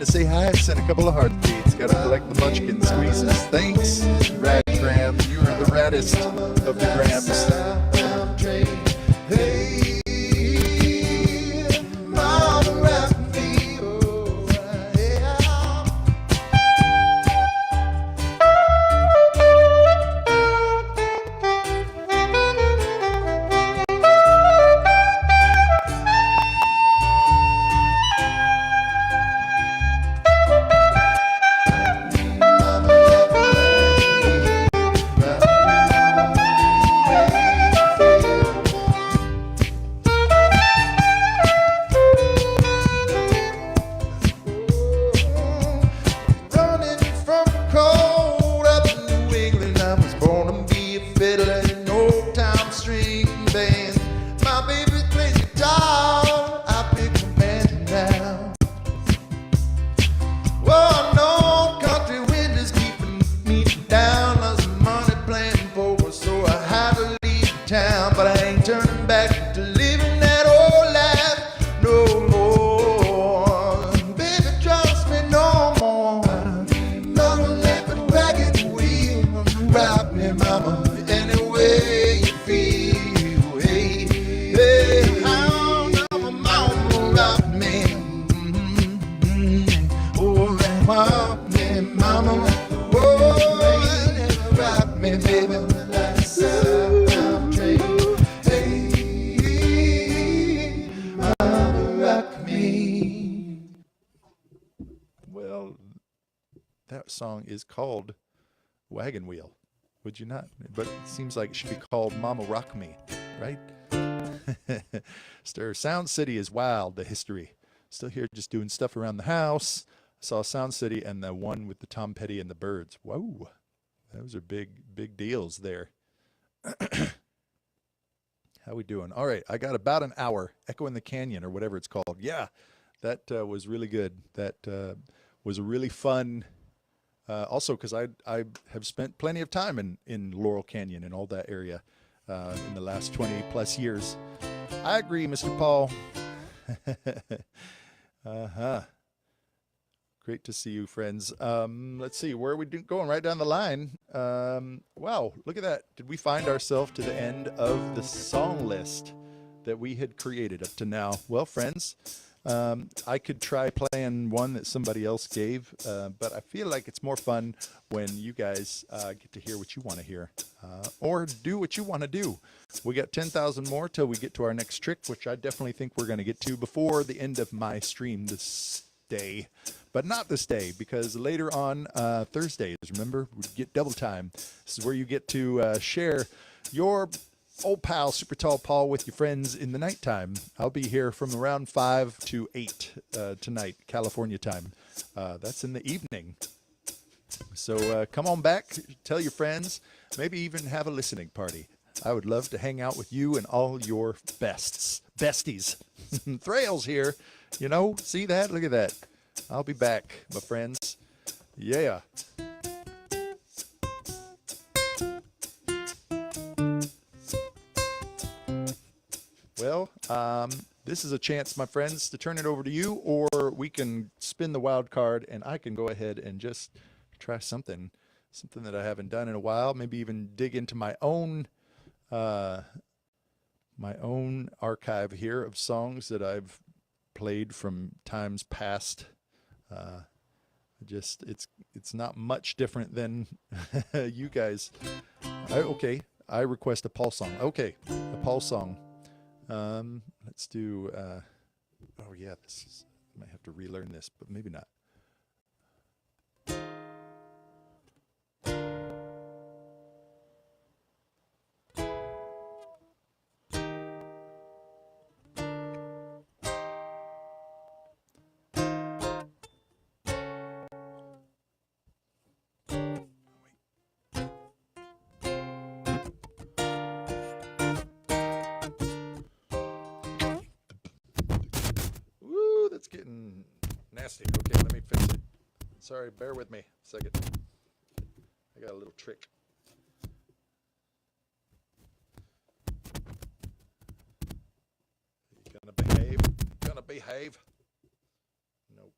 Say hi, send a couple of heartbeats. Gotta collect the munchkin squeezes. Thanks, Rad Graham. You are the raddest of the Grams. Any way you feel, hey, hey, song is called Wagon Wheel. Would you not? But it seems like it should be called Mama Rock Me, right? Sound City is wild, the history. Still here just doing stuff around the house. I saw Sound City and the one with the Tom Petty and the Birds. Whoa, those are big deals there. How we doing? All right, I got about an hour. Echo in the Canyon or whatever it's called. Yeah, that was really good. That was a really fun. Also, because I have spent plenty of time in Laurel Canyon and all that area in the last 20 plus years. I agree, Mr. Paul. Great to see you, friends. Let's see, where are we going? Right down the line. Wow, look at that. Did we find ourselves to the end of the song list that we had created up to now? Well, friends, I could try playing one that somebody else gave, but I feel like it's more fun when you guys get to hear what you want to hear, or do what you want to do. We got 10,000 more till we get to our next trick, which I definitely think we're going to get to before the end of my stream this day. But not this day, because later on Thursdays, remember, we get double time. This is where you get to share your old pal SuperTallPaul with your friends in the nighttime. I'll be here from around 5 to 8 tonight, California time. That's in the evening. So come on back, tell your friends, maybe even have a listening party. I would love to hang out with you and all your besties. Thrails here, you know, see that? Look at that. I'll be back, my friends. Yeah. Well, this is a chance, my friends, to turn it over to you, or we can spin the wild card and I can go ahead and just try something that I haven't done in a while. Maybe even dig into my own archive here of songs that I've played from times past. It's not much different than you guys. Okay, I request a Paul song. Okay, a Paul song. Let's do, oh yeah, I might have to relearn this, but maybe not. It's getting nasty. Okay, let me fix it. Sorry, bear with me a second. I got a little trick. You gonna behave? Gonna behave? Nope.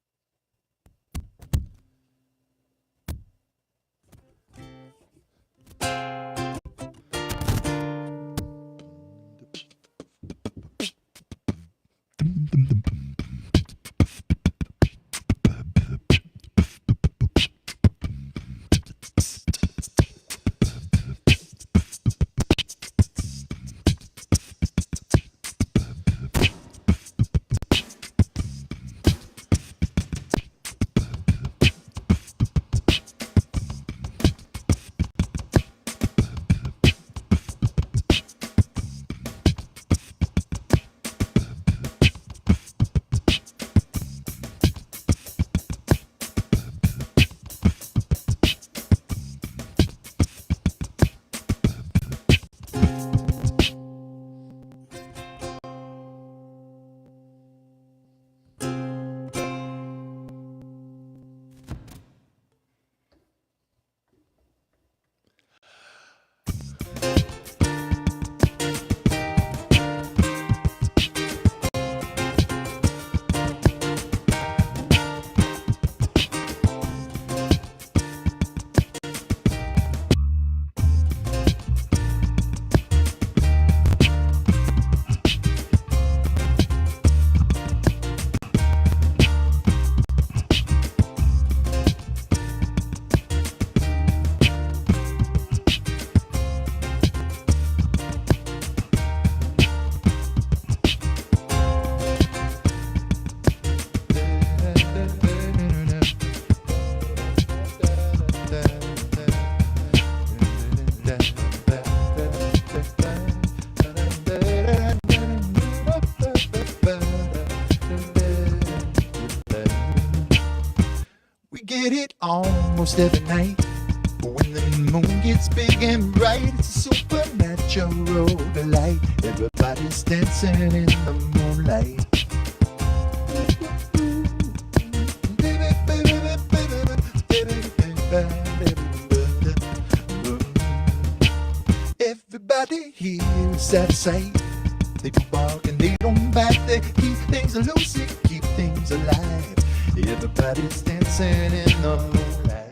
almost every night. But when the moon gets big and bright, it's a supernatural delight. Everybody's dancing in the moonlight. Everybody here is out of sight. They do bark and they don't bite. They keep things loose, they keep things alive. Everybody's dancing in the moonlight.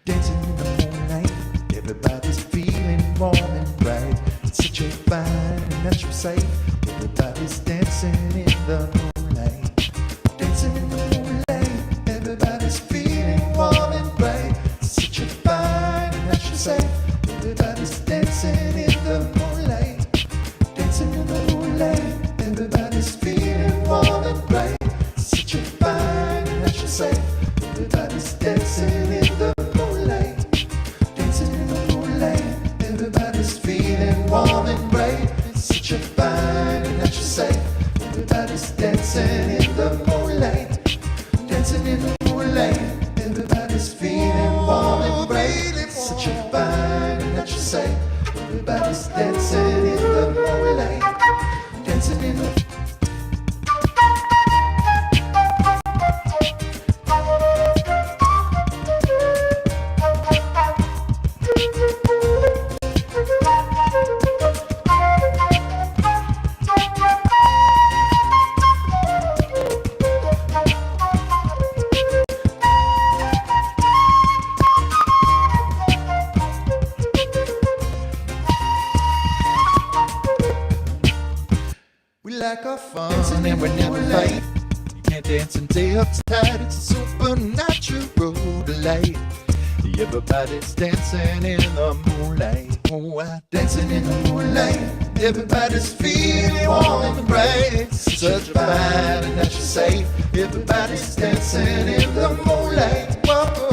Dancing in the moonlight. Everybody's feeling warm and bright. It's such a fine and natural sight. Everybody's dancing in the moonlight. Dancing in the moonlight. Everybody's feeling warm and bright. It's such a fine and natural sight. Everybody's dancing in the moonlight. Dancing in the moonlight. Everybody's feeling warm and bright. It's such a fine and natural sight. Everybody's dancing in the moonlight. Dancing in the moonlight. Everybody's feeling warm and bright. It's such a fine and natural sight. Everybody's dancing in the moonlight. Dancing in the moonlight. Everybody's feeling warm and bright. It's such a fine and natural sight. Everybody's dancing in the moonlight. Dancing in the like our fun and we never fight. You can't dance and stay uptight. It's a supernatural delight. Everybody's dancing in the moonlight. Oh, dancing in the moonlight. Everybody's feeling warm and bright. It's such a fine and natural sight. Everybody's dancing in the moonlight. Whoa.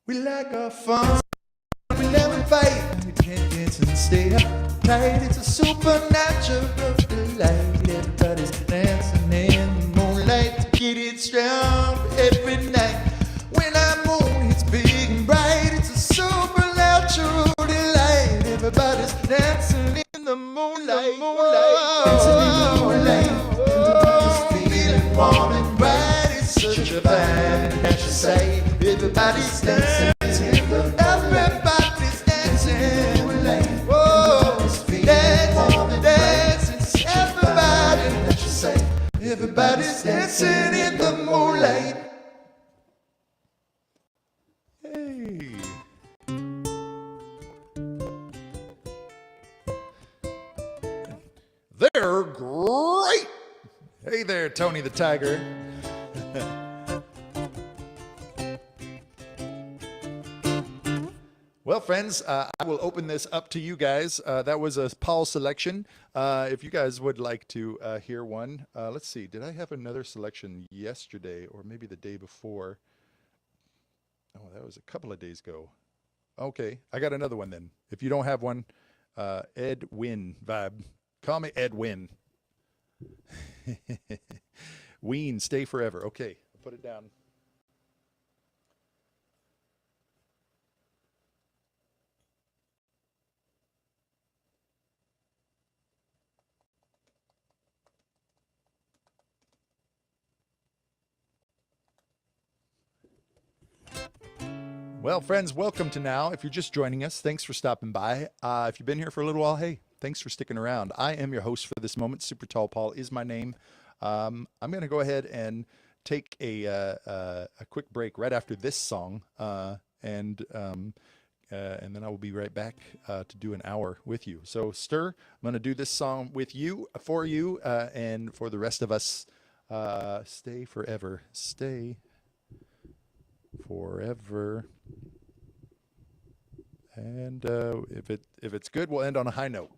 We like our fun, we never fight. We can't dance and stay uptight. It's a supernatural delight. Everybody's dancing in the moonlight. Get it strong every night. When our moon hits big and bright, it's a supernatural delight. Everybody's dancing in the moonlight. Dancing in the moonlight. Everybody's feeling warm and bright. It's such a fine and natural sight. Everybody's dancing. Everybody's dancing. Whoa, dancing. Everybody's dancing in the moonlight. Hey. They're great. Hey there, Tony the Tiger. Well, friends, I will open this up to you guys. That was a Paul selection. If you guys would like to hear one, let's see. Did I have another selection yesterday or maybe the day before? Oh, that was a couple of days ago. Okay, I got another one then. If you don't have one, Ed Wynn vibe. Call me Ed Wynn. Ween, stay forever. Okay, I'll put it down. Well, friends, welcome to Now. If you're just joining us, thanks for stopping by. If you've been here for a little while, hey, thanks for sticking around. I am your host for this moment. SuperTallPaul is my name. I'm going to go ahead and take a quick break right after this song, and then I will be right back to do an hour with you. So, Stir, I'm going to do this song with you, for you, and for the rest of us. Stay forever. Stay forever. And if it's good, we'll end on a high note.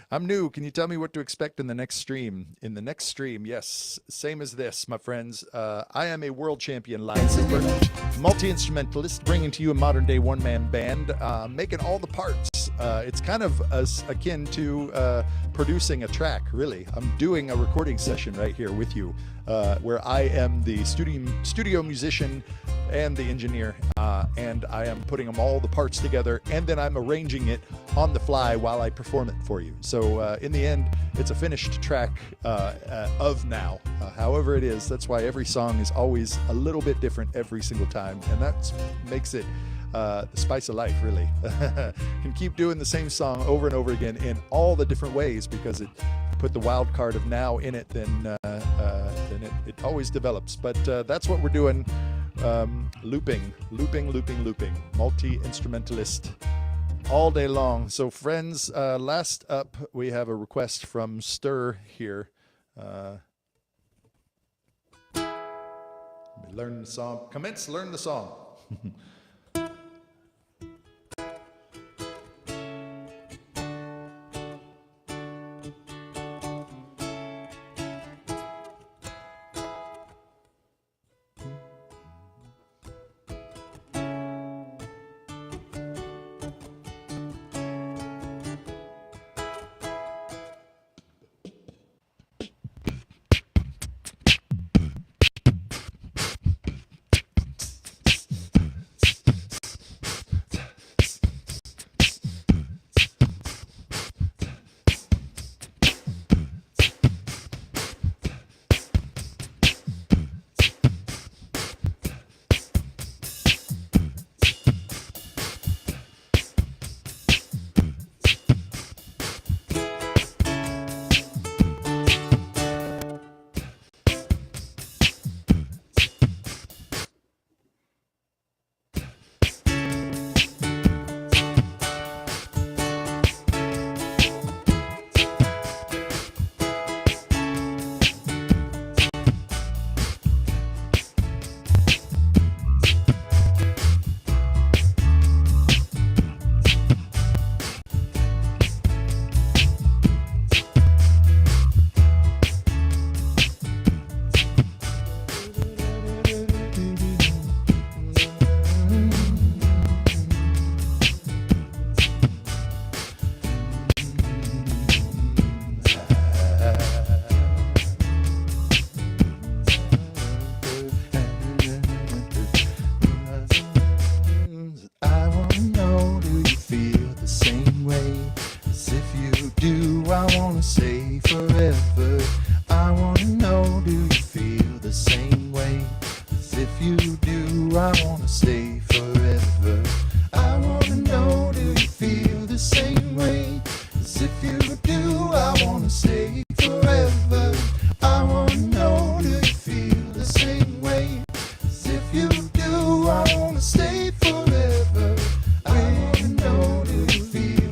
I'm new. Can you tell me what to expect in the next stream? In the next stream, yes, same as this, my friends. I am a world champion live singer, multi-instrumentalist, bringing to you a modern-day one-man band, making all the parts. It's kind of akin to producing a track, really. I'm doing a recording session right here with you, where I am the studio musician and the engineer, and I am putting all the parts together, and then I'm arranging it on the fly while I perform it for you. So in the end, it's a finished track of Now. However it is, that's why every song is always a little bit different every single time, and that makes it the spice of life, really. Can keep doing the same song over and over again in all the different ways, because it put the wild card of Now in it, then it always develops. But that's what we're doing. Looping, multi-instrumentalist all day long. So friends, last up we have a request from Stir here. Learn the song. Commence, learn the song. Stay forever. I wanna know, do you feel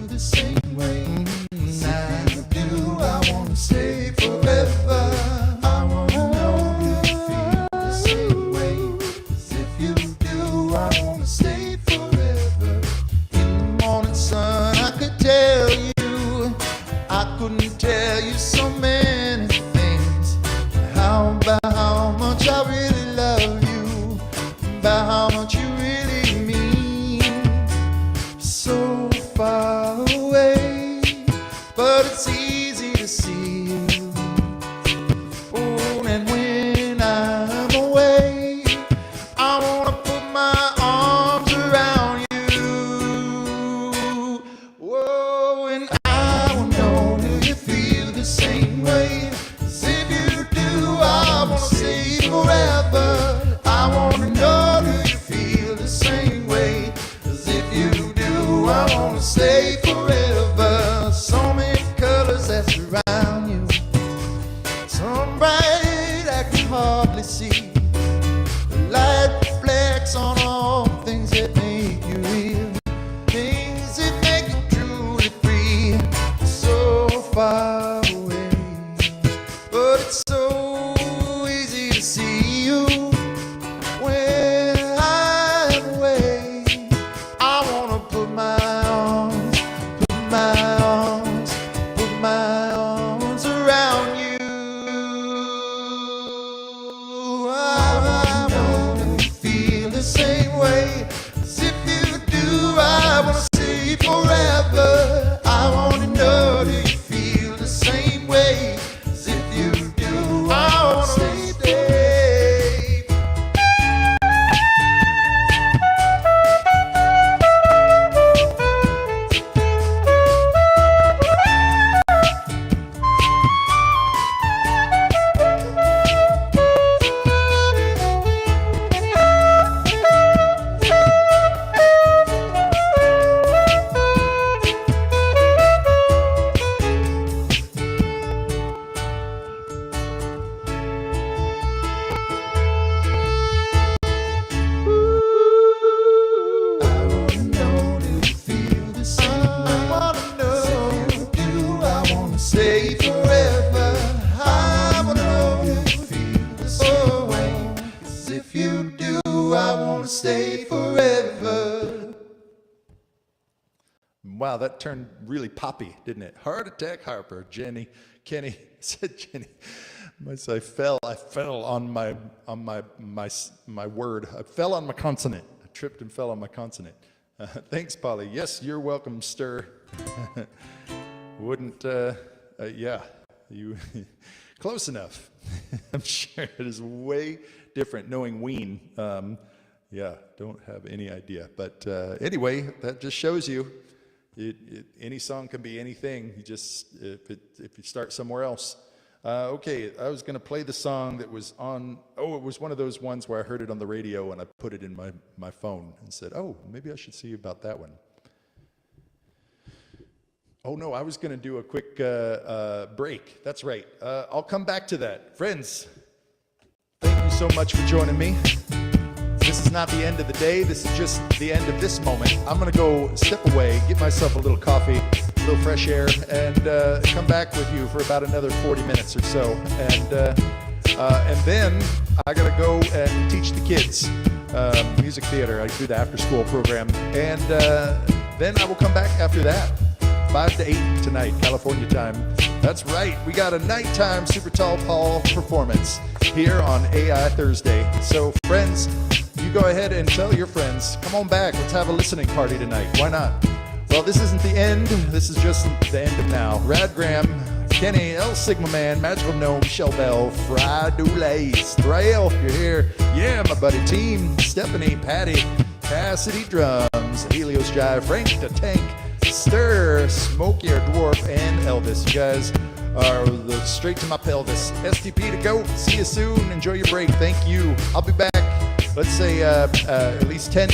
forever. So many colors that surround you, some bright I can hardly see. The light reflects on all things that make you real, things that make you truly free. So far away, but it's so easy to see you when I'm away. I wanna put my arms around you. I want to feel the same way. 'Cause if you do, I wanna stay forever. I wanna know, do you feel the same way? 'Cause if you do, I wanna stay. Stay forever. I wanna know if you feel the same way. 'Cause if you do, I wanna stay forever. Wow, that turned really poppy, didn't it? Heart Attack Harper, Kenny said Jenny. I fell on my word. I fell on my consonant. I tripped and fell on my consonant. Thanks, Polly. Yes, you're welcome, Stir. Wouldn't, yeah, you, close enough. I'm sure it is way different knowing Ween. Yeah, don't have any idea. But anyway, that just shows you any song can be anything. You just, if you start somewhere else. Okay, I was going to play the song that was on, it was one of those ones where I heard it on the radio and I put it in my phone and said, oh, maybe I should see about that one. Oh no, I was going to do a quick break. That's right. I'll come back to that. Friends, thank you so much for joining me. This is not the end of the day. This is just the end of this moment. I'm going to go step away, get myself a little coffee, a little fresh air, and come back with you for about another 40 minutes or so. And then I got to go and teach the kids music theater. I do the after-school program. And then I will come back after that. 5 to 8 tonight, California time. That's right, we got a nighttime Super Tall Paul performance here on AI Thursday. So friends, you go ahead and tell your friends, come on back, let's have a listening party tonight. Why not? Well, this isn't the end, this is just the end of now. Rad Graham, Kenny, El Sigma Man, Magical Gnome, Michelle Bell, Fry Dulays, Thrail, you're here. Yeah, my buddy team, Stephanie, Patty, Cassidy Drums, Helios Jive, Frank the Tank, Stir, Smokey our Dwarf, and Elvis. You guys are straight to my pelvis. STP to go. See you soon. Enjoy your break. Thank you. I'll be back, let's say, at least 10